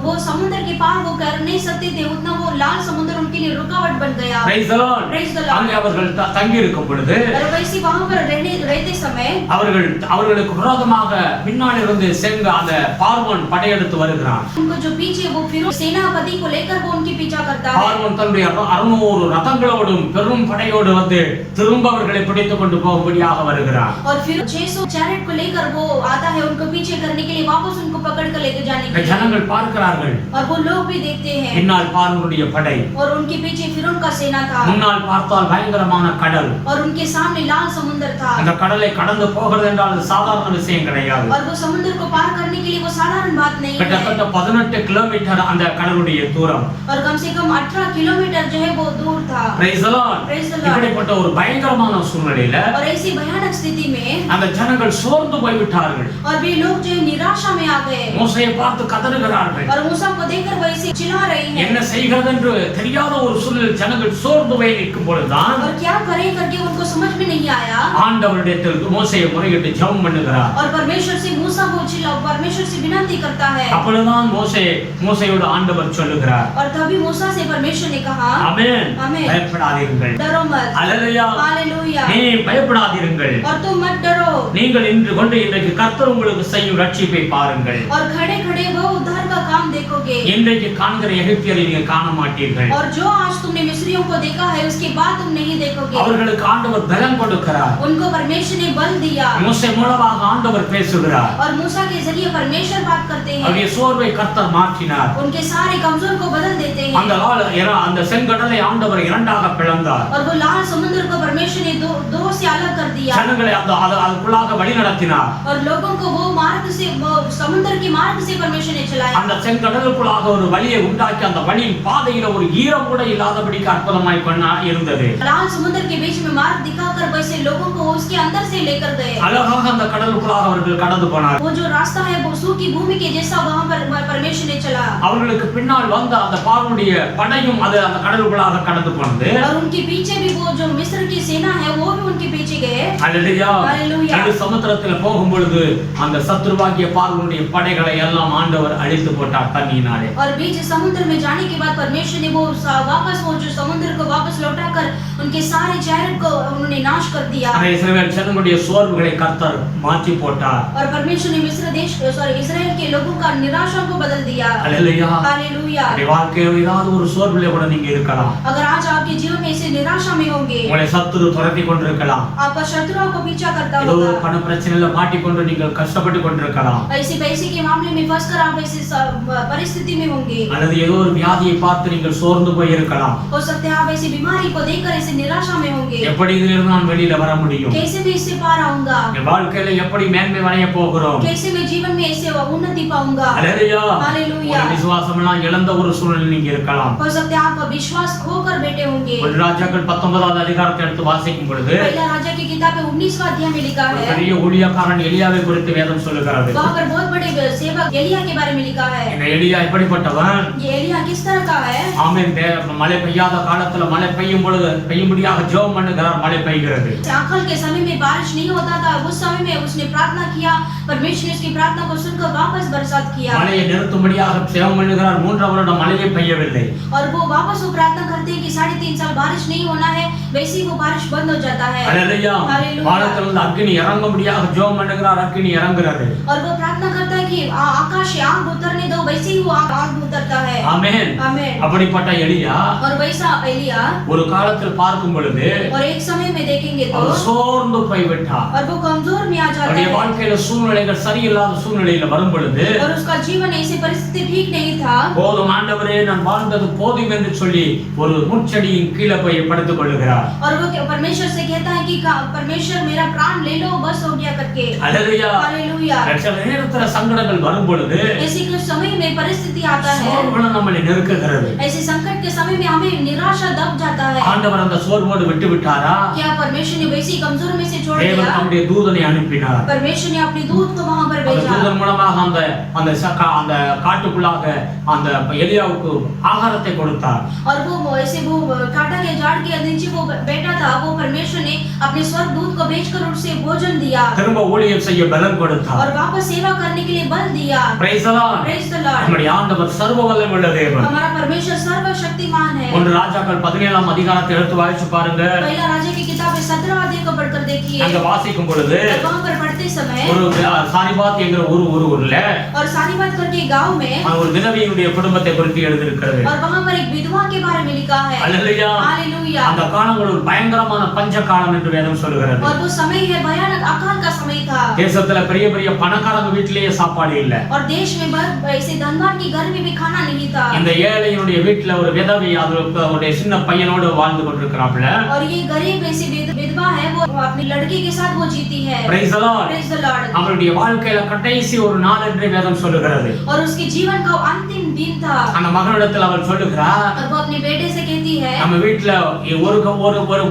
वो समुद्र के पार वो कर नहीं सकते थे, उतना वो लाल समुद्र उनके लिए रुकावट बन गया। Praise the Lord. Praise the Lord। அங்கே அவர்கள் தங்கி இருக்கும் பொழுது और वैसे वहां पर रहते समय அவர்களுக்கு விரோதமாக பின்னாடி இருந்து செங்க அந்த பார்வோன் படையெடுத்து வருகிறான். उनको जो पीछे वो फिरौन सेनापति को लेकर वो उनके पीछा करता है। பார்வோன் தன்னுடைய 600 ரதங்களோடும் பெரும் படையோடு வந்து திரும்ப அவர்களை பிடித்துக் கொண்டு போகும்படியாக வருகிறான். और फिर 600 चैरेट को लेकर वो आता है उनको पीछे करने के लिए, वापस उनको पकड़ कर लेकर जाने के लिए। ஜனங்கள் பார்க்கிறார்கள், और वो लोग भी देखते हैं பின்னால் பார்வோனுடைய படை, और उनके पीछे फिरौन का सेना था முன்னால் பார்த்தால் பயங்கரமான கடல். और उनके सामने लाल समुद्र था। அந்த கடலை கடந்து போகிறது என்றால் அது சாதாரண விஷயம் கிடையாது. और वो समुद्र को पार करने के लिए वो साधारण बात नहीं है। கிட்டத்தட்ட 18 கிலோமீட்டர் அந்த கடலுடைய தூரம். और कम से कम 18 किलोमीटर जो है वो दूर था। Praise the Lord. Praise the Lord। இப்படிப்பட்ட ஒரு பயங்கரமான சூழ்நிலையில और ऐसी भयानक स्थिति में அந்த ஜனங்கள் சோர்ந்து போய்விட்டார்கள். और वे लोग जो है निराशा में आ गए மோசேயை பார்த்து கதறுகிறார்கள். और मूसा को देखकर वैसे चिल्ला रही हैं। என்ன செய்கிறது என்று தெரியாத ஒரு சூழ்நிலையில் ஜனங்கள் சோர்ந்து போய் நிற்கும் பொழுதுதான் और क्या करें करके उनको समझ में नहीं आया। ஆண்டவரிடத்தில் மோசேயை முறையிட்டு ஜெபம் பண்ணுகிறார். और परमेश्वर से मूसा वो परमेश्वर से विनती करता है। அப்பொழுதுதான் மோசேயோடு ஆண்டவர் சொல்லுகிறார், और तभी मूसा से परमेश्वर ने कहा, ஆமென், ஆமென், பயப்படாதீர்கள். डरो मत। அல்லேலூயா. हालेलुया। நீ பயப்படாதீர்கள். और तुम मत डरो। நீங்கள் இன்றைக்கு கர்த்தர் உங்களுக்கு செய்யும் ரட்சிப்பை பாருங்கள். और खड़े खड़े वो उद्धार का काम देखोगे। இன்றைக்கு காண்கிற எகிப்தியரை நீங்கள் காண மாட்டீர்கள். और जो आज तुमने मिस्रियों को देखा है उसके बाद तुम नहीं देखोगे। அவர்களுக்கு ஆண்டவர் பலம் கொடுக்கிறார். उनको परमेश्वर ने बल दिया। மோசே மூலமாக ஆண்டவர் பேசுகிறார். और मूसा के जरिए परमेश्वर बात करते हैं। அவருடைய சோர்வை கர்த்தர் மாற்றினார். उनके सारे कमजोर को बदल देते हैं। அந்த செங்கடலை ஆண்டவர் இரண்டாக பிளந்தார். और वो लाल समुद्र को परमेश्वर ने दो से अलग कर दिया। ஜனங்களை அதுக்குள்ளாக வழி நடத்தினார். और लोगों को वो मार्ग से वो समुद्र के मार्ग से परमेश्वर ने चलाया। அந்த செங்கடலுக்குள்ளாக ஒரு வழியை உண்டாக்கி அந்த வழியின் பாதையில ஒரு ஈரம் கூட இல்லாதபடிக்கு அற்புதமாய் இருந்தது. लाल समुद्र के बीच में मार्ग दिखाकर वैसे लोगों को उसके अंदर से लेकर गए। அழகாக அந்த கடலுக்குள்ளாக அவர்கள் கடந்து போனார். वो जो रास्ता है वो सूखी भूमि के जैसा वहां पर परमेश्वर ने चला। அவர்களுக்கு பின்னால் வந்த அந்த பார்வோனுடைய படையும் அது அந்த கடலுக்குள்ளாக கடந்து போனது. और उनके पीछे भी वो जो मिस्र की सेना है वो भी उनके पीछे गए। அல்லேலூயா. हालेलुया। நடு சமுத்திரத்தில் போகும் பொழுது அந்த சத்துருவாகிய பார்வோனுடைய படைகளை எல்லாம் ஆண்டவர் அழித்து போட்டார் தண்ணீரினாலே. और बीच समुद्र में जाने के बाद परमेश्वर ने वो वापस वो जो समुद्र को वापस लौटाकर उनके सारे चैरेट को उन्होंने नाश कर दिया। இஸ்ரவேல் ஜனங்களுடைய சோர்வுகளை கர்த்தர் மாற்றி போட்டார். और परमेश्वर ने इस्राएल के लोगों का निराशा को बदल दिया। அல்லேலூயா. हालेलुया। வாழ்க்கையில் ஏதாவது ஒரு சோர்விலே கூட நீங்க இருக்கலாம். अगर आज आपके जीवन में ऐसे निराशा में होंगे, உங்களை சத்துரு துரத்தி கொண்டிருக்கலாம். आपका शत्रु आपको पीछा करता ஏதோ होगा, பண பிரச்சனையில மாட்டிக்கொண்டு நீங்கள் கஷ்டப்பட்டு கொண்டிருக்கலாம். ऐसे पैसे के मामले में फंसकर आप ऐसे परिस्थिति में होंगे, அல்லது ஏதோ ஒரு வியாதியை பார்த்து நீங்கள் சோர்ந்து போய் இருக்கலாம். हो सकता है आप ऐसी बीमारी को देखकर ऐसे निराशा में होंगे। எப்படி இதிலிருந்து நான் வெளியில வர முடியும்? कैसे मैं इससे पार आऊंगा? என் வாழ்க்கையில எப்படி மேன்மை அடைய போகிறோம்? कैसे मैं जीवन में ऐसे उन्नति पाऊंगा? அல்லேலூயா. हालेलुया। உங்க விசுவாசம் எல்லாம் இழந்த ஒரு சூழ்நிலையில் நீங்க இருக்கலாம். हो सकता है आपका विश्वास खोकर बैठे होंगे। ராஜாக்கள் 19வது அதிகாரத்தை எடுத்து வாசிக்கும் பொழுது पहला राजा की किताब में 19वां अध्याय में लिखा ஒரு है, பெரிய ஊழியக்காரன் எலியாவை குறித்து வேதம் சொல்லுகிறது. वहां पर बहुत बड़े सेवक एलिया के बारे में लिखा है। இந்த எலியா எப்படிப்பட்டவன்? ये एलिया किस तरह का है? ஆமென். மழை பெய்யாத காலத்துல மழை பெய்யும் பொழுது பெய்யும்படியாக ஜெபம் பண்ணுகிறார், மழை பெய்கிறது. अकाल के समय में बारिश नहीं होता था, उस समय में उसने प्रार्थना किया, परमेश्वर ने उसकी प्रार्थना को सुनकर वापस बरसात किया। மழையை நிறுத்தும்படியாக ஜெபம் பண்ணுகிறார், 3 வருடம் மழையே பெய்யவில்லை. और वो वापस वो प्रार्थना करते हैं कि 3.5 साल बारिश नहीं होना है, वैसे ही वो बारिश बंद हो जाता है। ஹல்லேலூயா. வானத்திலிருந்து அக்கினி இறங்கும்படியாக ஜெபம் பண்ணுகிறார், அக்கினி இறங்குகிறது. और वो प्रार्थना करता है कि आकाश से आग उतरने दो, वैसे ही वो आग उतरता है। ஆமென். आमेन। அப்படிப்பட்ட எலியா और वैसा एलिया ஒரு காலத்தில் பார்க்கும் பொழுது और एक समय में देखेंगे तो அவர் சோர்ந்து போய்விட்டார். और वो कमजोर में आ जाता அவருடைய है வாழ்க்கையில சூழ்நிலைகள் சரியில்லாத சூழ்நிலையில வரும் பொழுது और उसका जीवन ऐसी परिस्थिति ठीक नहीं था। போதும் ஆண்டவரே, நான் வாழ்ந்தது போதும் என்று சொல்லி ஒரு முட்செடியின் கீழே போய் படுத்துக் கொள்ளுகிறார். और वो परमेश्वर से कहता है कि परमेश्वर मेरा प्राण ले लो, बस हो गया करके। ஹல்லேலூயா. हालेलुया। சில நேரத்துல சங்கடங்கள் வரும் பொழுது ऐसे कुछ समय में परिस्थिति आता है, சோர்வுகள் நம்மை நெருக்குகிறது. ऐसे संकट के समय में हमें निराशा दब जाता है। ஆண்டவர் அந்த சோர்வோடு விட்டு விட்டாரா? क्या परमेश्वर ने वैसी कमजोर में से छोड़ தேவன் दिया? தம்முடைய தூதனை அனுப்பினார். परमेश्वर ने अपने दूत को वहां पर அந்த भेजा தூதன் மூலமாக அந்த காட்டுக்குள்ளாக அந்த எலியாவுக்கு ஆகாரத்தை கொடுத்தார். और वो ऐसे वो कांटा के झाड़ के नीचे वो बैठा था, वो परमेश्वर ने अपने स्वर्गदूत को भेजकर उसे भोजन दिया திரும்ப ஊழியம் செய்ய பலன் கொடுத்தார். और वापस सेवा करने के लिए बल दिया। Praise the Lord. Praise the Lord। நம்முடைய ஆண்டவர் சர்வ வல்லமையுள்ள தேவன். हमारा परमेश्वर सर्वशक्तिमान है। 1 ராஜாக்கள் 17ஆம் அதிகாரத்தை எடுத்து வாசிச்சு பாருங்க. पहला राजा की किताब 17 अध्याय को पढ़कर देखिए। அங்க வாசிக்கும் பொழுது और वहां पर पढ़ते समय ஒரு சாரிபாத் என்கிற ஊர்ல और सारीबात करके गांव में ஒரு விதவையினுடைய குடும்பத்தை குறித்து எழுதியிருக்கிறது. और वहां पर एक विधवा के बारे में लिखा है। அல்லேலூயா. हालेलुया। அந்த காலங்கள் ஒரு பயங்கரமான பஞ்ச காலம் என்று வேதம் சொல்கிறது. और वो समय है भयानक अकाल का समय था। தேசத்துல பெரிய பெரிய பணக்காரங்க வீட்டிலேயே சாப்பாடு இல்ல. और देश में ऐसे धनवान के घर में भी खाना नहीं था। இந்த ஏழையினுடைய வீட்டுல ஒரு விதவை அவருடைய சின்ன பையனோடு வாழ்ந்து கொண்டிருக்கிறாப்ல. और ये गरीब ऐसी विधवा है, वो अपनी लड़की के साथ वो जीती है। Praise the Lord. Praise the Lord। அவருடைய வாழ்க்கையில கடைசி ஒரு நாள் என்று வேதம் சொல்லுகிறது. और उसके जीवन का अंतिम दिन था। அந்த மகனிடத்தில் அவள் சொல்லுகிறார், और वो अपने बेटे से कहती है, நம்ம வீட்டுல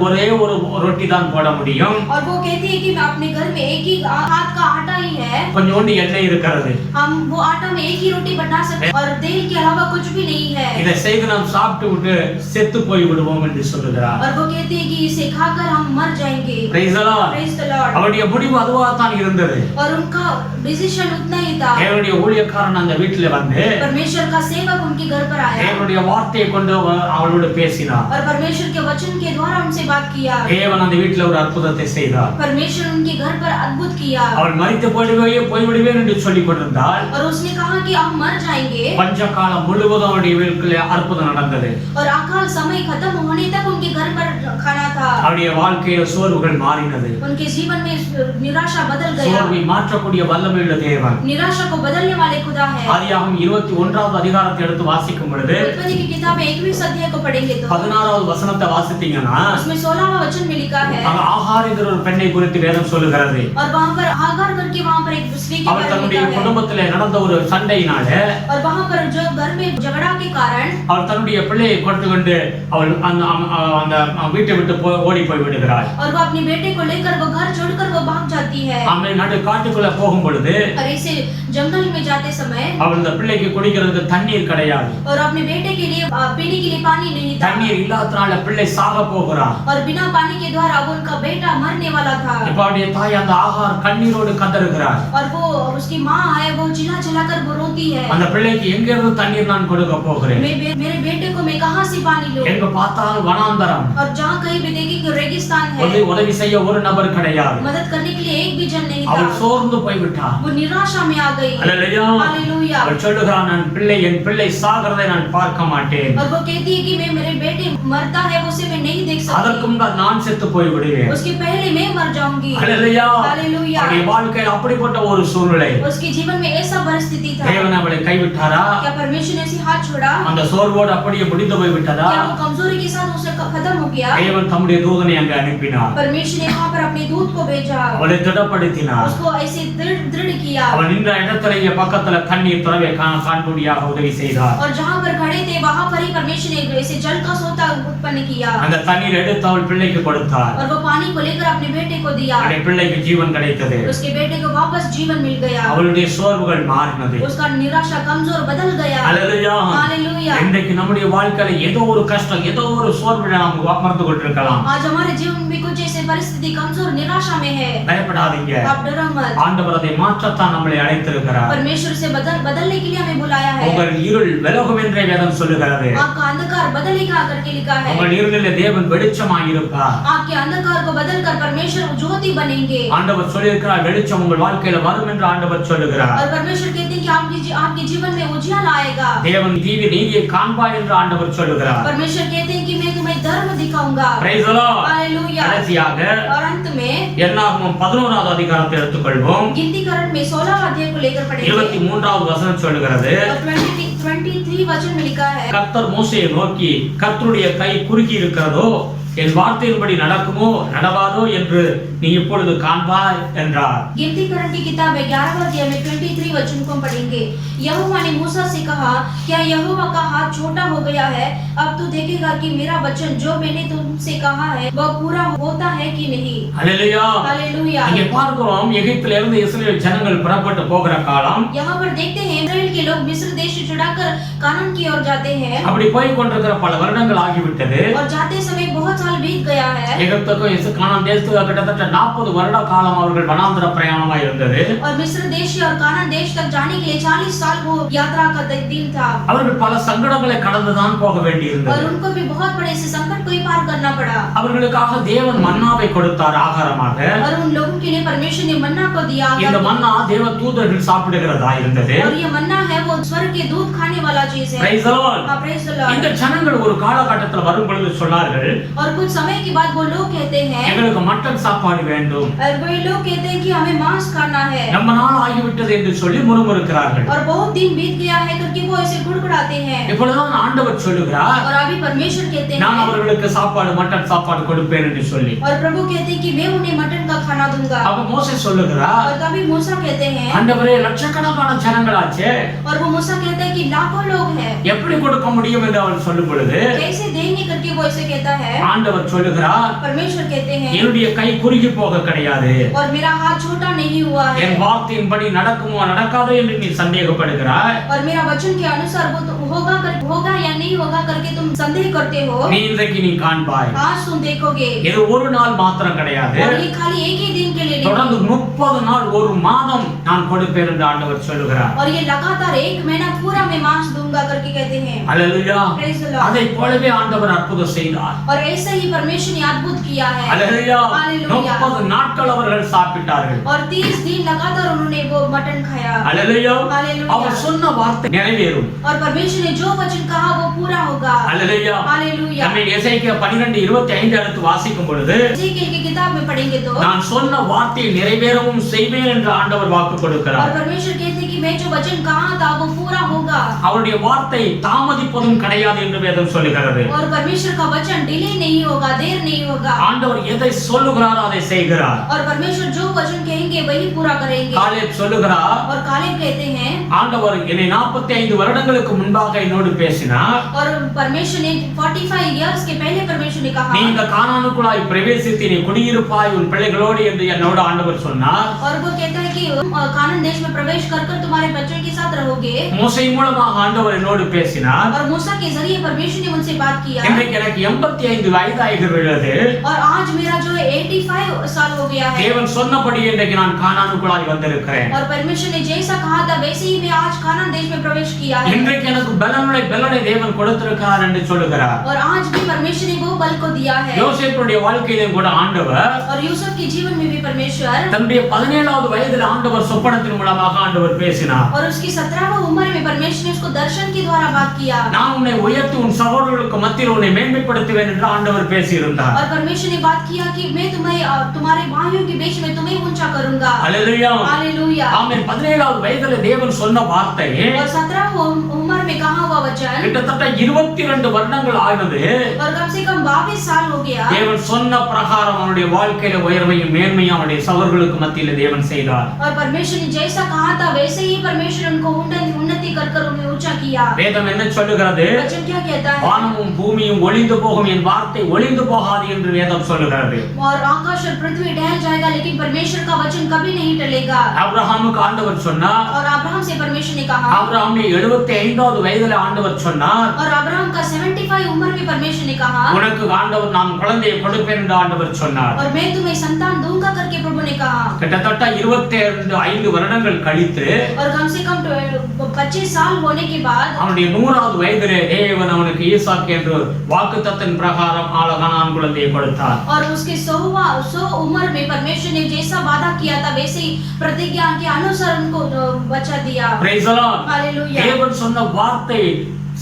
ஒரே ஒரு ரொட்டி தான் போட முடியும். और वो कहती है कि अपने घर में एक ही हाथ का आटा ही है, கொஞ்சோண்டு எண்ணெய் இருக்கிறது. हम वो आटा में एक ही रोटी बना सकते हैं और तेल के अलावा कुछ भी नहीं है। இதை செய்து நாம் சாப்பிட்டு விட்டு செத்து போய் விடுவோம் என்று சொல்லுகிறார். और वो कहती है कि इसे खाकर हम मर जाएंगे। Praise the Lord. Praise the Lord। அவருடைய முடிவு அதுவாகத்தான் இருந்தது. और उनका डिसीजन उतना ही था। தேவனுடைய ஊழியக்காரன் அந்த வீட்டுல வந்து परमेश्वर का सेवक उनके घर पर आया தேவனுடைய வார்த்தையை கொண்டு அவளோடு பேசினார். और परमेश्वर के वचन के द्वारा उनसे बात किया। தேவன் அந்த வீட்டுல ஒரு அற்புதத்தை செய்தார். परमेश्वर उनके घर पर अद्भुत किया। அவள் மரித்து போய்விடுவேன் என்று சொல்லிக் கொண்டிருந்தாள். और उसने कहा कि हम मर जाएंगे। பஞ்ச காலம் முழுவதும் அவருடைய வீட்டில் அற்புதம் நடந்தது. और अकाल समय खत्म होने तक उनके घर पर खाना था। அவருடைய வாழ்க்கையில சோர்வுகள் மாறினது. उनके जीवन में निराशा बदल गया। சோர்வை மாற்றக்கூடிய வல்லமையுள்ள தேவன். निराशा को बदलने वाले खुदा है। ஆதியாகமம் 21வது அதிகாரத்தை எடுத்து வாசிக்கும் பொழுது उत्पत्ति की किताब 21 अध्याय को पढ़ेंगे तो 16வது வசனத்தை வாசித்தீங்கன்னா उसमें 16वां वचन में लिखा है। அங்க ஆகார் என்கிற ஒரு பெண்ணை குறித்து வேதம் சொல்லுகிறது. और वहां पर हागार करके वहां पर एक स्त्री के அவள் बारे में தன்னுடைய लिखा है। குடும்பத்திலே நடந்த ஒரு சண்டையினால और वहां पर जो घर में झगड़ा के कारण அவள் தன்னுடைய பிள்ளையை கொண்டு அவள் அந்த வீட்டை விட்டு ஓடி போய் விடுகிறாள். और वो अपने बेटे को लेकर वो घर छोड़कर वो भाग जाती है। அவள் நடு காட்டுக்குள்ள போகும் பொழுது और ऐसे जंगल में जाते समय அவள் அந்த பிள்ளைக்கு குடிக்கிறதுக்கு தண்ணீர் கிடையாது. और अपने बेटे के लिए पीने के लिए पानी नहीं था। தண்ணீர் இல்லாதனால பிள்ளை சாக போகிறான். और बिना पानी के द्वारा अब उनका बेटा मरने वाला था। இப்ப அவருடைய தாய் அந்த ஆகார் கண்ணீரோடு கதறுகிறார். और वो उसकी माँ है, वो चिल्ला चिल्लाकर वो रोती है। அந்த பிள்ளைக்கு எங்க இருந்து தண்ணீர் நான் கொடுக்க போகிறேன்? मेरे बेटे को मैं कहां से पानी लूं? எங்க பார்த்தாலும் வனாந்தரம். और जहां कहीं भी देखेंगे रेगिस्तान है। உதவி செய்ய ஒரு நபர் கிடையாது. मदद करने के लिए एक भी जन नहीं அவள் था। சோர்ந்து போய் விட்டாள். वो निराशा में आ गई। அல்லேலூயா. हालेलुया। அவள் சொல்லுகிறாள், என் பிள்ளை சாகிறதை நான் பார்க்க மாட்டேன். और वो कहती है कि मेरे बेटे मरता है उसे मैं नहीं देख सकती। அதற்கும் நான் செத்து போய் விடுவேன். उसके पहले मैं मर जाऊंगी। அல்லேலூயா. हालेलुया। அவளுடைய வாழ்க்கையில் அப்படிப்பட்ட ஒரு சூழ்நிலை. उसके जीवन में ऐसा परिस्थिति था। தேவன் அவளை கைவிட்டாரா? क्या परमेश्वर ने उसे हाथ छोड़ा? அந்த சோர்வோடு அப்படியே முடித்து முடிந்து போய்விட்டதா? क्या वो कमजोरी के साथ उसे खत्म हो गया? தேவன் தம்முடைய தூதனை அங்கு அனுப்பினார். परमेश्वर ने वहां पर अपने दूत को भेजा, அவளை திடப்படுத்தினார். उसको ऐसे दृढ़ किया, அவன் நின்ற இடத்திலேயே பக்கத்துல தண்ணீர் துறவை காண்படியாக உதவி செய்தார். और जहां पर खड़े थे वहां पर ही परमेश्वर ने ऐसे जल का सोता उत्पन्न किया, அந்த தண்ணீர் எடுத்து அவள் பிள்ளைக்கு கொடுத்தார். और वो पानी को लेकर अपने बेटे को दिया, அவருடைய பிள்ளைக்கு ஜீவன் கிடைத்தது. उसके बेटे को वापस जीवन मिल गया, அவளுடைய சோர்வுகள் மாறினது. उसका निराशा कमजोर बदल गया। அல்லேலூயா. हालेलुया। இன்றைக்கு நம்முடைய வாழ்க்கையில ஏதோ ஒரு கஷ்டம், ஏதோ ஒரு சோர்வுல நாம் அமர்ந்து கொண்டிருக்கலாம். आज हमारे जीवन में कुछ ऐसे परिस्थिति कमजोर निराशा में है, பயப்படாதீங்க. आप डरो मत, ஆண்டவர் அதை மாற்றத்தான் நம்மளை அழைத்திருக்கிறார். परमेश्वर से बदलने के लिए हमें बुलाया है। உங்கள் இருள் விலகும் என்றே வேதம் சொல்லுகிறது. आपका अंधकार बदलेगा करके लिखा है, உங்கள் இருளிலே தேவன் வெளிச்சமாய் இருப்பார். आपके अंधकार को बदलकर परमेश्वर ज्योति बनेंगे। ஆண்டவர் சொல்லியிருக்கிறார், வெளிச்சம் உங்கள் வாழ்க்கையில வரும் என்று ஆண்டவர் சொல்லுகிறார். और परमेश्वर कहते हैं कि आपके जीवन में उजियाला आएगा। தேவன் நீதியை காண்பாய் என்று ஆண்டவர் சொல்லுகிறார். परमेश्वर कहते हैं कि मैं तुम्हें धर्म दिखाऊंगा। Praise the Lord. हालेलुया। கடைசியாக और अंत में என்னாகமம் 11வது அதிகாரத்தை எடுத்துக்கொள்வோம். गिनतीकरण में 16 अध्याय को लेकर पढ़ेंगे। 23வது வசனம் சொல்லுகிறது, और 23 वचन में लिखा है, கர்த்தர் மோசேயை நோக்கி, கர்த்தருடைய கை குறுகி இருக்கிறதோ, என் வார்த்தையின்படி நடக்குமோ நடவாதோ என்று நீ இப்பொழுது காண்பாய் என்றார். गिनतीकरण की किताब 11वां अध्याय में 23 वचन को पढ़ेंगे। यहोवा ने मूसा से कहा, क्या यहोवा का हाथ छोटा हो गया है? अब तू देखेगा कि मेरा वचन जो मैंने तुमसे कहा है वह पूरा होता है कि नहीं। ஹல்லேலூயா. हालेलुया। இங்கே பார்க்கிறோம், எகிப்திலிருந்து இஸ்ரவேல் ஜனங்கள் புறப்பட்டு போகிற காலம். यहाँ पर देखते हैं इस्राएल के लोग मिस्र देश से छुड़ाकर कानान की ओर जाते हैं, அப்படி போய் கொண்டிருக்கிற பல வருடங்கள் ஆகிவிட்டது. और जाते समय बहुत साल बीत गया है। எகிப்துக்கும் கானான் தேசத்துக்கும் கிட்டத்தட்ட 40 வருட காலம் அவர்கள் வனாந்தர பிரயாணமாய் இருந்தது. और मिस्र देश से और कानान देश तक जाने के लिए 40 साल वो यात्रा का दिन था, அவர்கள் பல சங்கடங்களை கடந்துதான் போக और வேண்டியிருந்தது. उनको भी बहुत बड़े से संकट को ही पार करना पड़ा। அவர்களுக்காக தேவன் மன்னாவை கொடுத்தார் ஆகாரமாக. और उन लोगों के लिए परमेश्वर ने मन्ना को दिया, இந்த மன்னா தேவ தூதர்கள் சாப்பிடுகிறதா இருந்தது. और ये मन्ना है वो स्वर्ग के दूध खाने वाला चीज है। Praise the Lord. हाँ, praise the Lord। இந்த ஜனங்கள் ஒரு காலகட்டத்தில் வரும் பொழுது சொன்னார்கள், और कुछ समय के बाद वो लोग कहते हैं, எங்களுக்கு மட்டன் சாப்பாடு வேண்டும், और वो लोग कहते हैं कि हमें मांस खाना है, ரொம்ப நாள் ஆகிவிட்டது என்று சொல்லி முறுமுறுக்கிறார்கள். और बहुत दिन बीत गया है करके वो ऐसे गुड़गुड़ाते हैं। இப்பொழுதுதான் ஆண்டவர் சொல்லுகிறார், और अभी परमेश्वर कहते நான் हैं, அவர்களுக்கு சாப்பாடு மட்டன் சாப்பாடு கொடுப்பேன் என்று சொல்லி. और प्रभु कहते हैं कि मैं उन्हें मटन का खाना दूंगा। அப்ப மோசே சொல்லுகிறார், और तभी मूसा कहते हैं, ஆண்டவரே லட்சக்கணக்கான ஜனங்களாச்சே, और वो मूसा कहता है कि लाखों लोग हैं, எப்படி கொடுக்க முடியும் என்று அவர் சொல்லும் பொழுது कैसे देंगे करके वो ऐसे कहता है। ஆண்டவர் சொல்லுகிறார், परमेश्वर कहते हैं, என்னுடைய கை குறுகி போக கிடையாது, और मेरा हाथ छोटा नहीं हुआ है, என் வார்த்தையின்படி நடக்குமோ நடக்காதோ என்று நீ சந்தேகப்படுகிறாய். और मेरा वचन के अनुसार वो तो होगा या नहीं होगा करके तुम संदेह करते हो। நீ இன்றைக்கு நீ காண்பாய். आज तुम देखोगे, இது ஒரு நாள் மாத்திரம் கிடையாது, और ये खाली एक ही दिन के लिए नहीं, தொடர்ந்து 30 நாள் ஒரு மாதம் நான் கொடுப்பேன் என்று ஆண்டவர் சொல்லுகிறார். और ये लगातार 1 महीना पूरा मैं मांस दूंगा करके कहते हैं। அல்லேலூயா. Praise the Lord। அதை போலவே ஆண்டவர் அற்புதம் செய்தார். और ऐसे ही परमेश्वर ने अद्भुत किया है। அல்லேலூயா. हालेलुया। 30 நாட்கள் அவர்கள் சாப்பிட்டார்கள். और 30 दिन लगातार उन्होंने वो मटन खाया। அல்லேலூயா. हालेलुया। அவர் சொன்ன வார்த்தை நிறைவேறும். और परमेश्वर ने जो वचन कहा वो पूरा होगा। அல்லேலூயா. हालेलुया। நம்ம எசேக்கியா 12:25 எடுத்து வாசிக்கும் பொழுது एजेकिएल की किताब में पढ़ेंगे तो, நான் சொன்ன வார்த்தையை நிறைவேறவும் செய்வேன் என்று ஆண்டவர் வாக்கு और கொடுக்கிறார். परमेश्वर कहते हैं कि मैं जो वचन कहा था वो पूरा होगा। அவருடைய வார்த்தை தாமதிப்பதும் கிடையாது என்று வேதம் சொல்லுகிறது. और परमेश्वर का वचन डिले नहीं होगा, देर नहीं होगा। ஆண்டவர் எதை சொல்லுகிறாரோ அதை செய்கிறார். और परमेश्वर जो वचन कहेंगे वही पूरा करेंगे। காலேப் சொல்லுகிறார், और कालेब कहते हैं, ஆண்டவர் என்னை 45 வருடங்களுக்கு முன்பாக என்னோடு பேசினார். और परमेश्वर ने 45 इयर्स के पहले परमेश्वर ने कहा, நீ இந்த கானானுக்குள்ளாய் பிரவேசித்து நீ குடியிருப்பாய் உன் பிள்ளைகளோடு என்று என்னோடு ஆண்டவர் சொன்னார். और वो कहता है कि कानान देश में प्रवेश कर तुम्हारे बच्चों के साथ रहोगे। மோசே மூலமாக ஆண்டவர் என்னோடு பேசினார். और मूसा के जरिए परमेश्वर ने उनसे बात किया। இன்றைக்கு எனக்கு 85 வயதாகிறது. और आज मेरा जो 85 साल हो गया है। தேவன் சொன்னபடி இன்றைக்கு நான் கானானுக்குள்ளாய் வந்திருக்கிறேன். और परमेश्वर ने जैसा कहा था वैसे ही मैं आज कानान देश में प्रवेश किया है। இன்றைக்கு எனக்கு பலனை தேவன் கொடுத்திருக்கிறார் என்று சொல்லுகிறார். और आज भी परमेश्वर ने वो बल को दिया है। யோசேப்புடைய வாழ்க்கையிலும் கூட ஆண்டவர் और यूसुफ के जीवन में भी परमेश्वर தன்னுடைய 17வது வயதில் ஆண்டவர் சொப்பனத்தின் மூலமாக ஆண்டவர் பேசினார். और उसकी 17वीं उम्र में परमेश्वर ने उसको दर्शन के द्वारा बात किया। நான் உன்னை உயர்த்தி உன் சகோதரர்களுக்கு மத்தியில் உன்னை மேன்மைப்படுத்துவேன் என்று ஆண்டவர் பேசியிருந்தார். और परमेश्वर ने बात किया कि मैं तुम्हें तुम्हारे भाइयों के बीच में तुम्हें ऊंचा करूंगा। Hallelujah hallelujah. ஆமென். 17வது வயதிலே தேவன் சொன்ன வார்த்தை और 17वीं उम्र में कहा हुआ वचन கிட்டத்தட்ட 22 வருடங்கள் ஆனது. और कम से कम 22 साल हो गया। தேவன் சொன்ன பிரகாரம் அவனுடைய வாழ்க்கையில உயர்வையும் மேன்மையும் அவனுடைய சகோதரர்களுக்கு மத்தியில் தேவன் செய்தார். और परमेश्वर ने जैसा कहा था वैसे ही परमेश्वर उनको उन्नति कर कर उन्हें ऊंचा किया। வேதம் என்ன சொல்லுகிறது? वचन क्या कहता है? வானமும் பூமியும் ஒளிந்து போகும், என் வார்த்தை ஒளிந்து போகாது என்று வேதம் சொல்லுகிறது. और आकाश और पृथ्वी टहल जाएगा लेकिन परमेश्वर का वचन कभी नहीं टलेगा। ஆபிரகாமுக்கு ஆண்டவர் சொன்னார். और अब्राहम से परमेश्वर ने कहा। ஆபிரகாமுடைய 75வது வயதிலே ஆண்டவர் சொன்னார். और अब्राहम का 75 उम्र में परमेश्वर ने कहा। உனக்கு ஆண்டவர் நான் குழந்தையை கொடுப்பேன் என்று ஆண்டவர் சொன்னார். और मैं तुम्हें संतान दूंगा करके प्रभु ने कहा। கிட்டத்தட்ட 25 வருடங்கள் கழித்து और कम से कम 25 साल होने के बाद அவனுடைய 100வது வயதிலே தேவன் அவனுக்கு ஈசாக்கு என்று வாக்குத்தத்தத்தின் பிரகாரம் ஆளகானான் குழந்தையை கொடுத்தார். और उसके 100 उम्र में परमेश्वर ने जैसा वादा किया था वैसे ही प्रतिज्ञा के अनुसार उनको बचा दिया। Praise the Lord. हालेलुया। தேவன் சொன்ன வார்த்தை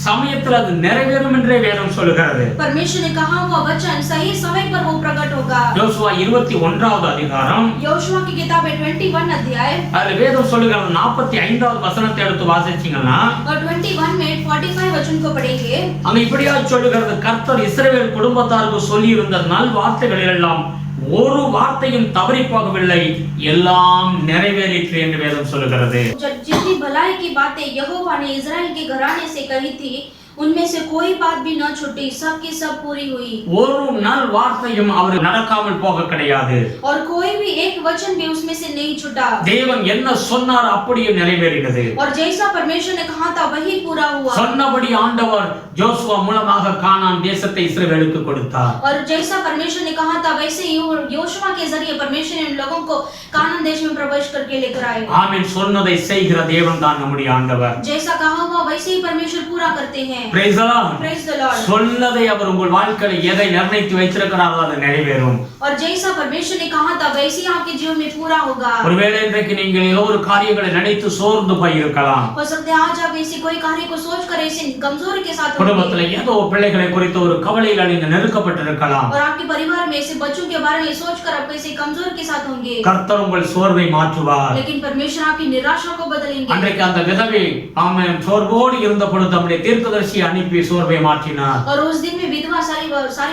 சமயத்தில் அது நிறைவேறும் என்றே வேதம் சொல்லுகிறது. परमेश्वर ने कहा हुआ वचन सही समय पर वो प्रकट होगा। யோசுவா 21வது அதிகாரம் योशुआ की किताब 21 अध्याय அதுல வேதம் சொல்லுகிறது 45வது வசனத்தை எடுத்து வாசிச்சீங்கன்னா और 21 में 45 वचन को पढ़ेंगे। அங்க இப்படியா சொல்லுகிறது, கர்த்தர் இஸ்ரவேல் குடும்பத்தாருக்கு சொல்லி இருந்த நல் வார்த்தைகள் எல்லாம் ஒரு வார்த்தையும் தவறி போகவில்லை, எல்லாம் நிறைவேறிற்று என்று வேதம் சொல்லுகிறது. जितनी भलाई की बातें यहोवा ने इस्राएल के घराने से कही थी उनमें से कोई बात भी न छूटी, सब की सब पूरी हुई। ஒரு நல் வார்த்தையும் அவர் நடக்காமல் போக கிடையாது. और कोई भी एक वचन भी उसमें से नहीं छूटा। தேவன் என்ன சொன்னார் அப்படியே நிறைவேறினது. और जैसा परमेश्वर ने कहा था वही पूरा हुआ। சொன்னபடி ஆண்டவர் யோசுவா மூலமாக கானான் தேசத்தை இஸ்ரவேலுக்கு கொடுத்தார். और जैसा परमेश्वर ने कहा था वैसे ही योशुआ के जरिए परमेश्वर ने उन लोगों को कानान देश में प्रवेश करके लेकर आए। ஆமென். சொன்னதை செய்கிற தேவன் தான் நம்முடைய ஆண்டவர். जैसा कहा हुआ वैसे ही परमेश्वर पूरा करते हैं। Praise the Lord. Praise the Lord। சொன்னதை அவர் உங்கள் வாழ்க்கையில் எதை நிர்ணயித்து வைத்திருக்கிறாரோ அது நிறைவேறும். और जैसा परमेश्वर ने कहा था वैसे ही आपके जीवन में पूरा होगा। ஒருவேளை இன்றைக்கு நீங்கள் ஏதோ ஒரு காரியங்களை நினைத்து சோர்ந்து போயிருக்கலாம். हो सकता है आज आप ऐसे कोई कार्य को सोचकर ऐसे कमजोरी के साथ குடும்பத்தில் ஏதோ பிள்ளைகளை குறித்த ஒரு கவலையில நீங்க நெருக்கப்பட்டிருக்கலாம். और आपके परिवार में ऐसे बच्चों के बारे में सोचकर आप ऐसे कमजोर के साथ होंगे। கர்த்தர் உங்கள் சோர்வை மாற்றுவார். लेकिन परमेश्वर आपकी निराशा को बदलेंगे। அன்றைக்கு அந்த விதவை ஆமென் சோர்வோடு இருந்த பொழுது நம்முடைய தீர்க்கதரிசி அனுப்பி சோர்வை மாற்றினார். और उस दिन में विधवा सारी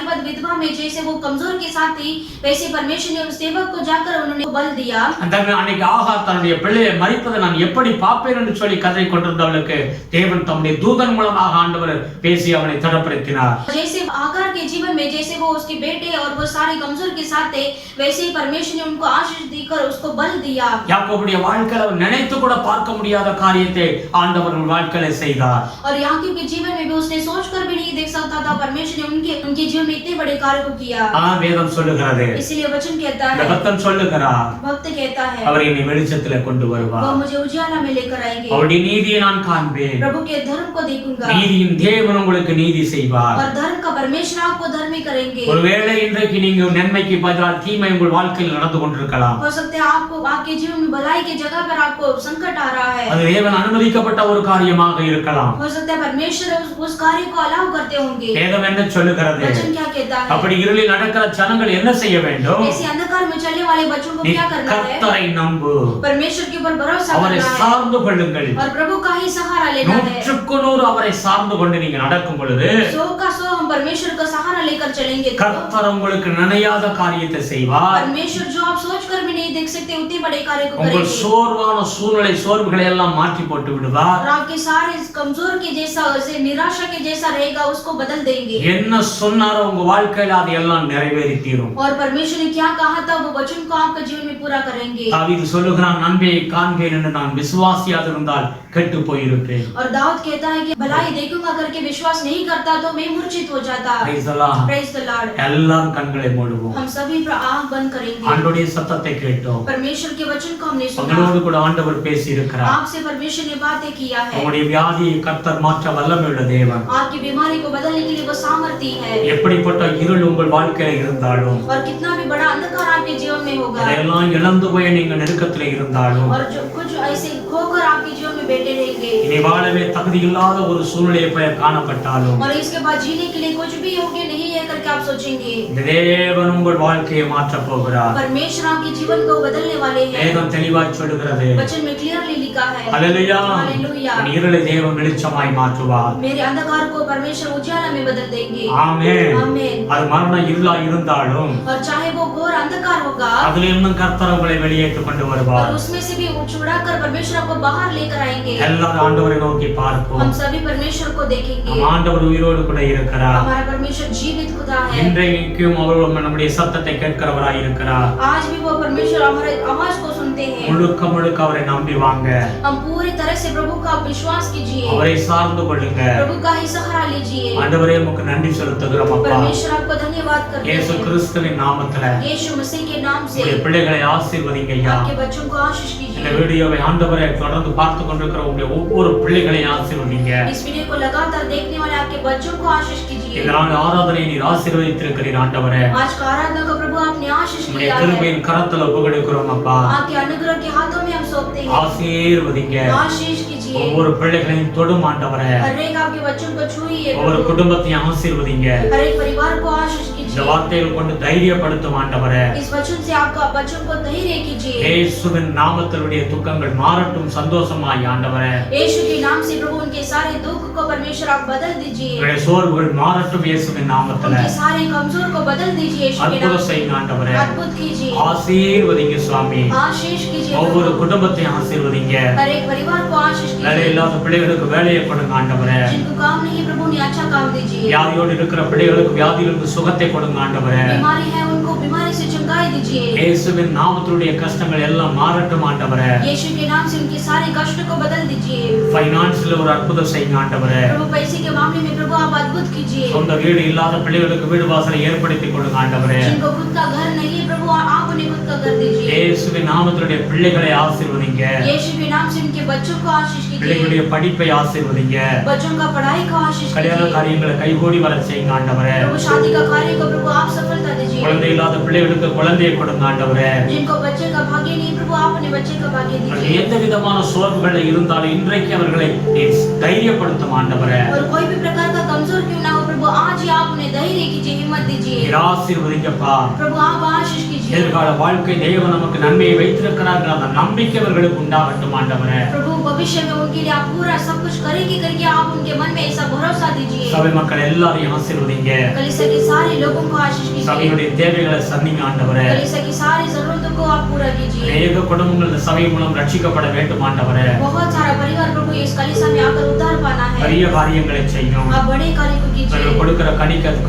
बात विधवा में जैसे वो कमजोर के साथ थी वैसे परमेश्वर ने उस सेवक को जाकर उन्होंने बल दिया। அந்த அன்னைக்கு ஆகார் தன்னுடைய பிள்ளையை மரிப்பதை நான் எப்படி பார்ப்பேன் என்று சொல்லி கதை கொண்டிருந்தவளுக்கு தேவன் தம்முடைய தூதன் மூலமாக ஆண்டவர் பேசி அவனை திடப்படுத்தினார். जैसे आगार के जीवन में जैसे वो उसके बेटे और वो सारे कमजोर के साथ थे वैसे ही परमेश्वर ने उनको आशीष देकर उसको बल दिया। யாக்கோபுடைய வாழ்க்கையில நினைத்து கூட பார்க்க முடியாத காரியத்தை ஆண்டவர் வாழ்க்கையில செய்தார். और याकूब के जीवन में भी उसने सोचकर भी नहीं देख सकता था परमेश्वर ने उनके जीवन में इतने बड़े कार्य को किया। வேதம் சொல்லுகிறது, इसलिए वचन कहता है, பக்தன் சொல்லுகிறார், भक्त कहता है அவர் என்னை வெளிச்சத்திலே கொண்டு வருவார். वो मुझे उजाला में लेकर आएंगे। அவருடைய நீதியை நான் காண்பேன். प्रभु के धर्म को देखूंगा நீதியின் தேவன் உங்களுக்கு நீதி செய்வார். और धर्म का परमेश्वर आपको धर्मी करेंगे। ஒருவேளை இன்றைக்கு நீங்க நன்மைக்கு பதிலாக தீமை உங்கள் வாழ்க்கையில் நடந்து கொண்டிருக்கலாம். हो सकता है आपको आपके जीवन में भलाई की जगह पर आपको संकट आ रहा है। அது தேவன் அனுமதிக்கப்பட்ட ஒரு காரியமாக இருக்கலாம். हो सकता है परमेश्वर उस कार्य को अलाउ करते होंगे। வேதம் என்ன சொல்லுகிறது? वचन क्या कहता है? அப்படி இருளில் நடக்கிற ஜனங்கள் என்ன செய்ய வேண்டும்? ऐसे अंधकार में चलने वाले बच्चों को क्या करना है? கர்த்தரை நம்பு, परमेश्वर के ऊपर भरोसा அவரை करना है சார்ந்து கொள்ளுங்கள். और प्रभु का ही सहारा लेना है। 100% அவரை சார்ந்து கொண்டு நீங்க நடக்கும் பொழுது 100 हम परमेश्वर का सहारा लेकर चलेंगे तो கர்த்தர் உங்களுக்கு நினையாத காரியத்தை செய்வார். परमेश्वर जो आप सोचकर भी नहीं देख सकते उतने बड़े कार्य को உங்கள் करेंगे। சோர்வான சூழ்நிலை சோர்வுகளை எல்லாம் மாற்றி போட்டு விடுவார். और आपके सारे कमजोर के जैसा निराशा के जैसा रहेगा उसको बदल देंगे। என்ன சொன்னாரோ உங்க வாழ்க்கையில அது எல்லாம் நிறைவேறி தீரும். और परमेश्वर ने क्या कहा था वो वचन को आपके जीवन में पूरा करेंगे। தாவீது சொல்லுகிறான், நன்மையை காண்பேன் என்று நான் விசுவாசியாக இருந்தால் கெட்டு போயிருப்பேன். और दाऊद कहता है कि भलाई देखूंगा करके विश्वास नहीं करता तो मैं मूर्छित हो जाता. Praise the Lord. Praise the Lord. எல்லாரும் கண்களை மூடுவோம். हम सभी आँख बंद करेंगे. ஆண்டவருடைய சத்தத்தை கேட்டோம். परमेश्वर के वचन को हमने सुना. உங்களோடு கூட ஆண்டவர் பேசி இருக்கிறார். आपसे परमेश्वर ने बातें किया है. உங்களுடைய வியாதியை கர்த்தர் மாற்ற வல்லமையுள்ள தேவன். आपकी बीमारी को बदलने के लिए वो सामर्थ्य है. எப்படிப்பட்ட இருள் உங்கள் வாழ்க்கையில் இருந்தாலும் और कितना भी बड़ा अंधकार आपके जीवन में होगा. அதெல்லாம் இழந்து போய் நீங்க நெருக்கத்தில் இருந்தாலும் और जो कुछ ऐसे खोकर आपके जीवन में बैठे रहेंगे. இனி வாழவே தகுதி இல்லாத ஒரு சூழ்நிலையை போய் காணப்பட்டாலும் और इसके बाद जीने के लिए कुछ भी योग्य नहीं है करके आप सोचेंगे. தேவன் உங்கள் வாழ்க்கையை மாற்ற போகிறார். परमेश्वर आपके जीवन को बदलने वाले हैं. வேதம் தெளிவாய் சொல்கிறது. वचन में क्लियरली लिखा है. हालेलुया. हालेलुया. இருளை தேவன் வெளிச்சமாய் மாற்றுவார். मेरे अंधकार को परमेश्वर उजाला में बदल देंगे. ஆமென். आमीन. அது மரண இருளா இருந்தாலும் और चाहे वो घोर अंधकार होगा அதில் இன்னும் கர்த்தர் உங்களை வெளியேற்றி கொண்டு வருவார். और उसमें से भी छुड़ाकर परमेश्वर आपको बाहर लेकर आएंगे. எல்லாரும் ஆண்டவரை நோக்கி பார்ப்போம். हम सभी परमेश्वर को देखेंगे. நம் ஆண்டவர் உயிரோடு கூட இருக்கிறார். हमारा परमेश्वर जीवित खुदा है. இன்றைக்கும் அவர் நம்முடைய சத்தத்தை கேட்கிறவராய் இருக்கிறார். आज भी वो परमेश्वर हमारे आवाज को सुनते हैं. முழுக்க முழுக்க அவரை நம்பி வாங்க. हम पूरी तरह से प्रभु का विश्वास कीजिए. அவரை சார்ந்து கொள்ளுங்க. प्रभु का ही सहारा लीजिए. ஆண்டவரே உமக்கு நன்றி செலுத்துகிறோம் அப்பா. परमेश्वर आपको धन्यवाद करते இயேசு हैं. கிறிஸ்துவின் நாமத்திலே यीशु मसीह के नाम से உங்களுடைய பிள்ளைகளை ஆசீர்வதிங்க ஐயா. आपके बच्चों को आशीष இந்த कीजिए. வீடியோவை ஆண்டவரே தொடர்ந்து பார்த்து கொண்டிருக்கிற உங்களுடைய ஒவ்வொரு பிள்ளைகளையும் ஆசீர்வதிங்க. इस वीडियो को लगातार देखने वाले आपके बच्चों को आशीष कीजिए. இந்த நாள் ஆராதனையை நீர் ஆசீர்வதித்திருக்கிறீர் ஆண்டவரே. आज का आराधना को प्रभु आपने आशीष உம்முடைய किया है. கிருபையின் கரத்துல ஒப்புக்கொடுக்கிறோம் அப்பா. आपके अनुग्रह के हाथों में हम सौंपते हैं. ஆசீர்வதிங்க. आशीष कीजिए. ஒவ்வொரு பிள்ளைகளையும் தொடும் ஆண்டவரே. हर एक आपके बच्चों को छूइए. ஒவ்வொரு குடும்பத்தையும் ஆசீர்வதிங்க. हर एक परिवार को आशीष இந்த कीजिए. வார்த்தைகள் கொண்டு தைரியப்படுத்தும் ஆண்டவரே. इस वचन से आपका बच्चों को धैर्य कीजिए. இயேசுவின் நாமத்தினுடைய துக்கங்கள் மாறட்டும் சந்தோஷமாய் ஆண்டவரே. यीशु के नाम से प्रभु उनके सारे दुख को परमेश्वर आप बदल दीजिए. உங்களுடைய சோர்வுகள் மாறட்டும் இயேசுவின் நாமத்திலே. उनके सारे कमजोर को बदल दीजिए यीशु के नाम அற்புதம் से. செய்யுங்க ஆண்டவரே. अद्भुत कीजिए. ஆசீர்வதிங்க சுவாமி. आशीष कीजिए. ஒவ்வொரு प्रभु. குடும்பத்தையும் ஆசீர்வதிங்க. हर एक परिवार को आशीष வேலை कीजिए. இல்லாத பிள்ளைகளுக்கு வேலையை கொடுங்க ஆண்டவரே. जिनको काम नहीं प्रभु उन्हें अच्छा काम दीजिए. வியாதியோடு இருக்கிற பிள்ளைகளுக்கு வியாதியிலிருந்து சுகத்தை கொடுங்க ஆண்டவரே. बीमारी है उनको बीमारी से चंगाई दीजिए. இயேசுவின் நாமத்தினுடைய கஷ்டங்கள் எல்லாம் மாறட்டும் ஆண்டவரே. यीशु के नाम से उनके सारे कष्ट को बदल दीजिए. ஃபைனான்ஸ்ல ஒரு அற்புதம் செய்யுங்க ஆண்டவரே. प्रभु पैसे के मामले में प्रभु आप अद्भुत कीजिए. சொந்த வீடு இல்லாத பிள்ளைகளுக்கு வீடு வாசலை ஏற்படுத்தி கொடுங்க ஆண்டவரே. जिनको खुद का घर नहीं है प्रभु आप उन्हें खुद का घर दीजिए. இயேசுவின் நாமத்தினுடைய பிள்ளைகளை ஆசீர்வதிங்க. यीशु के नाम से उनके बच्चों को आशीष कीजिए. பிள்ளைகளுடைய படிப்பை ஆசீர்வதிங்க. बच्चों का पढ़ाई को आशीष கல்யாண कीजिए. காரியங்களை கைகூடி வர செய்யுங்க ஆண்டவரே. प्रभु शादी का कार्य को प्रभु आप सफलता दीजिए. குழந்தை இல்லாத பிள்ளைகளுக்கு குழந்தையை கொடுங்க ஆண்டவரே. जिनको बच्चे का भाग्य नहीं प्रभु आप उन्हें बच्चे का भाग्य அவர்கள் दीजिए. எந்த விதமான சோர்வுகள் இருந்தாலும் இன்றைக்கு அவர்களை நீர் தைரியப்படுத்தும் ஆண்டவரே. और कोई भी प्रकार का कमजोर क्यों ना हो प्रभु आज ही आप उन्हें धैर्य कीजिए, हिम्मत दीजिए. நீர் ஆசீர்வதிங்கப்பா. प्रभु आप आशीष कीजिए. எதிர்கால வாழ்க்கை தேவன் நமக்கு நன்மையை வைத்திருக்கிறார்கள் அந்த நம்பிக்கை அவர்களுக்கு உண்டாகட்டும் ஆண்டவரே. प्रभु भविष्य में उनके लिए आप पूरा सब कुछ करेंगे करके आप उनके मन में ऐसा भरोसा दीजिए. சபை மக்கள் எல்லாரையும் ஆசீர்வதிங்க. कलीसिया के सारे लोगों को आशीष कीजिए. சபையுடைய தேவைகளை சந்திங்க ஆண்டவரே. कलीसिया की सारी जरूरतों को आप पूरा कीजिए. அநேக குடும்பங்கள் இந்த சபை மூலம் ரட்சிக்கப்பட வேண்டும் ஆண்டவரே. बहुत सारा परिवार प्रभु इस कलीसिया में आकर उद्धार पाना है. பெரிய காரியங்களை செய்யும். आप बड़े कार्य को कीजिए. அவர்கள் கொடுக்கிற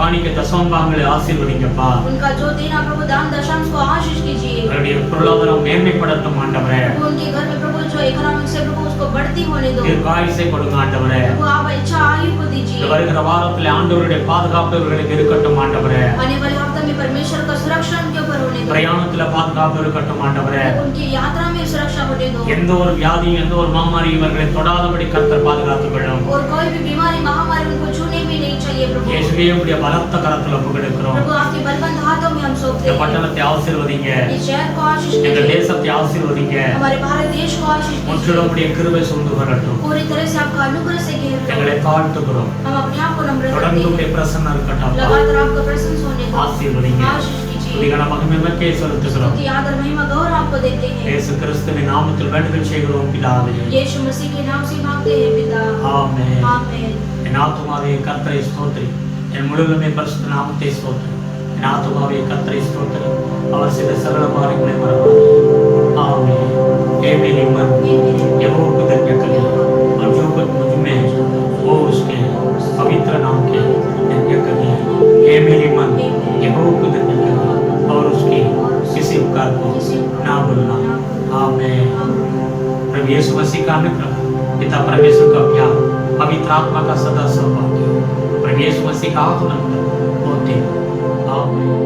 காணிக்கை தசமபாகங்களை ஆசீர்வதிங்கப்பா. उनका जो देना प्रभु दान दशांश को आशीष कीजिए. அவருடைய பொருளாதாரம் மேன்மைப்படுத்தும் ஆண்டவரே. प्रभु उनके घर में प्रभु जो इकोनॉमिक से प्रभु उसको बढ़ती होने दो. தீர்க்காயுசை கொடுங்க ஆண்டவரே. प्रभु आप अच्छा आयु को இந்த दीजिए. வருகிற வாரத்திலே ஆண்டவருடைய பாதுகாப்பு இவர்களுக்கு இருக்கட்டும் ஆண்டவரே. आने वाले हफ्ते में परमेश्वर का सुरक्षा उनके ऊपर होने दो. பிரயாணத்துல பாதுகாப்பு இருக்கட்டும் ஆண்டவரே. उनकी यात्रा में सुरक्षा होने दो. எந்த ஒரு வியாதியும் எந்த ஒரு மாமாரி இவர்களை தொடாதபடி கர்த்தர் பாதுகாத்துக் கொள்ளும். और कोई भी बीमारी महामारी उनको छूने भी नहीं चाहिए प्रभु. இயேசுவே உம்முடைய பலத்த கரத்துல ஒப்புக்கொடுக்கிறோம். प्रभु आपके बलवंत हाथों में हम सौंपते இந்த हैं. பட்டணத்தை ஆசீர்வதிங்க. इस शहर को आशीष எங்கள் कीजिए. தேசத்தை ஆசீர்வதிங்க. हमारे भारत देश को आशीष முற்றிலும் कीजिए. உம்முடைய கிருபை சூழ்ந்து வரட்டும். पूरी तरह से आपका अनुग्रह से घेर लो. எங்களை தாழ்த்துகிறோம். हम अपने आप को नम्र करते தொடர்ந்து हैं. உம்முடைய பிரசன்னம் இருக்கட்டும் அப்பா. लगातार आपका प्रशंसा होने दो. ஆசீர்வதிங்க. आशीष कीजिए. துதிகன மகிமைக்கே செலுத்துகிறோம். स्तुति आदर महिमा गौरव आपको देते हैं. இயேசு கிறிஸ்துவின் நாமத்தில் வேண்டுதல் செய்கிறோம் பிதாவே. यीशु मसीह के नाम से मांगते हैं पिता. ஆமென். आमीन. என் ஆத்துமாவே கர்த்தரை ஸ்தோத்திரி. என் முழுவதுமே பரிசுத்த நாமத்தை ஸ்தோத்திரி. என் ஆத்துமாவே கர்த்தரை ஸ்தோத்திரி. அவர் செய்த சகல காரியங்களை மறவாதே. आमीन। हे मेरी मन यहोवा को धन्य करे और जो कुछ मुझ में वो उसके पवित्र नाम के धन्य करे। हे मेरी मन यहोवा को धन्य करे और उसकी किसी उपकार को ना भूलना। आमीन। प्रभु यीशु मसीह का अनुग्रह पिता परमेश्वर का प्यार, पवित्र आत्मा का सदा सहभागी प्रभु यीशु मसीह का आगमन तक होते आमीन।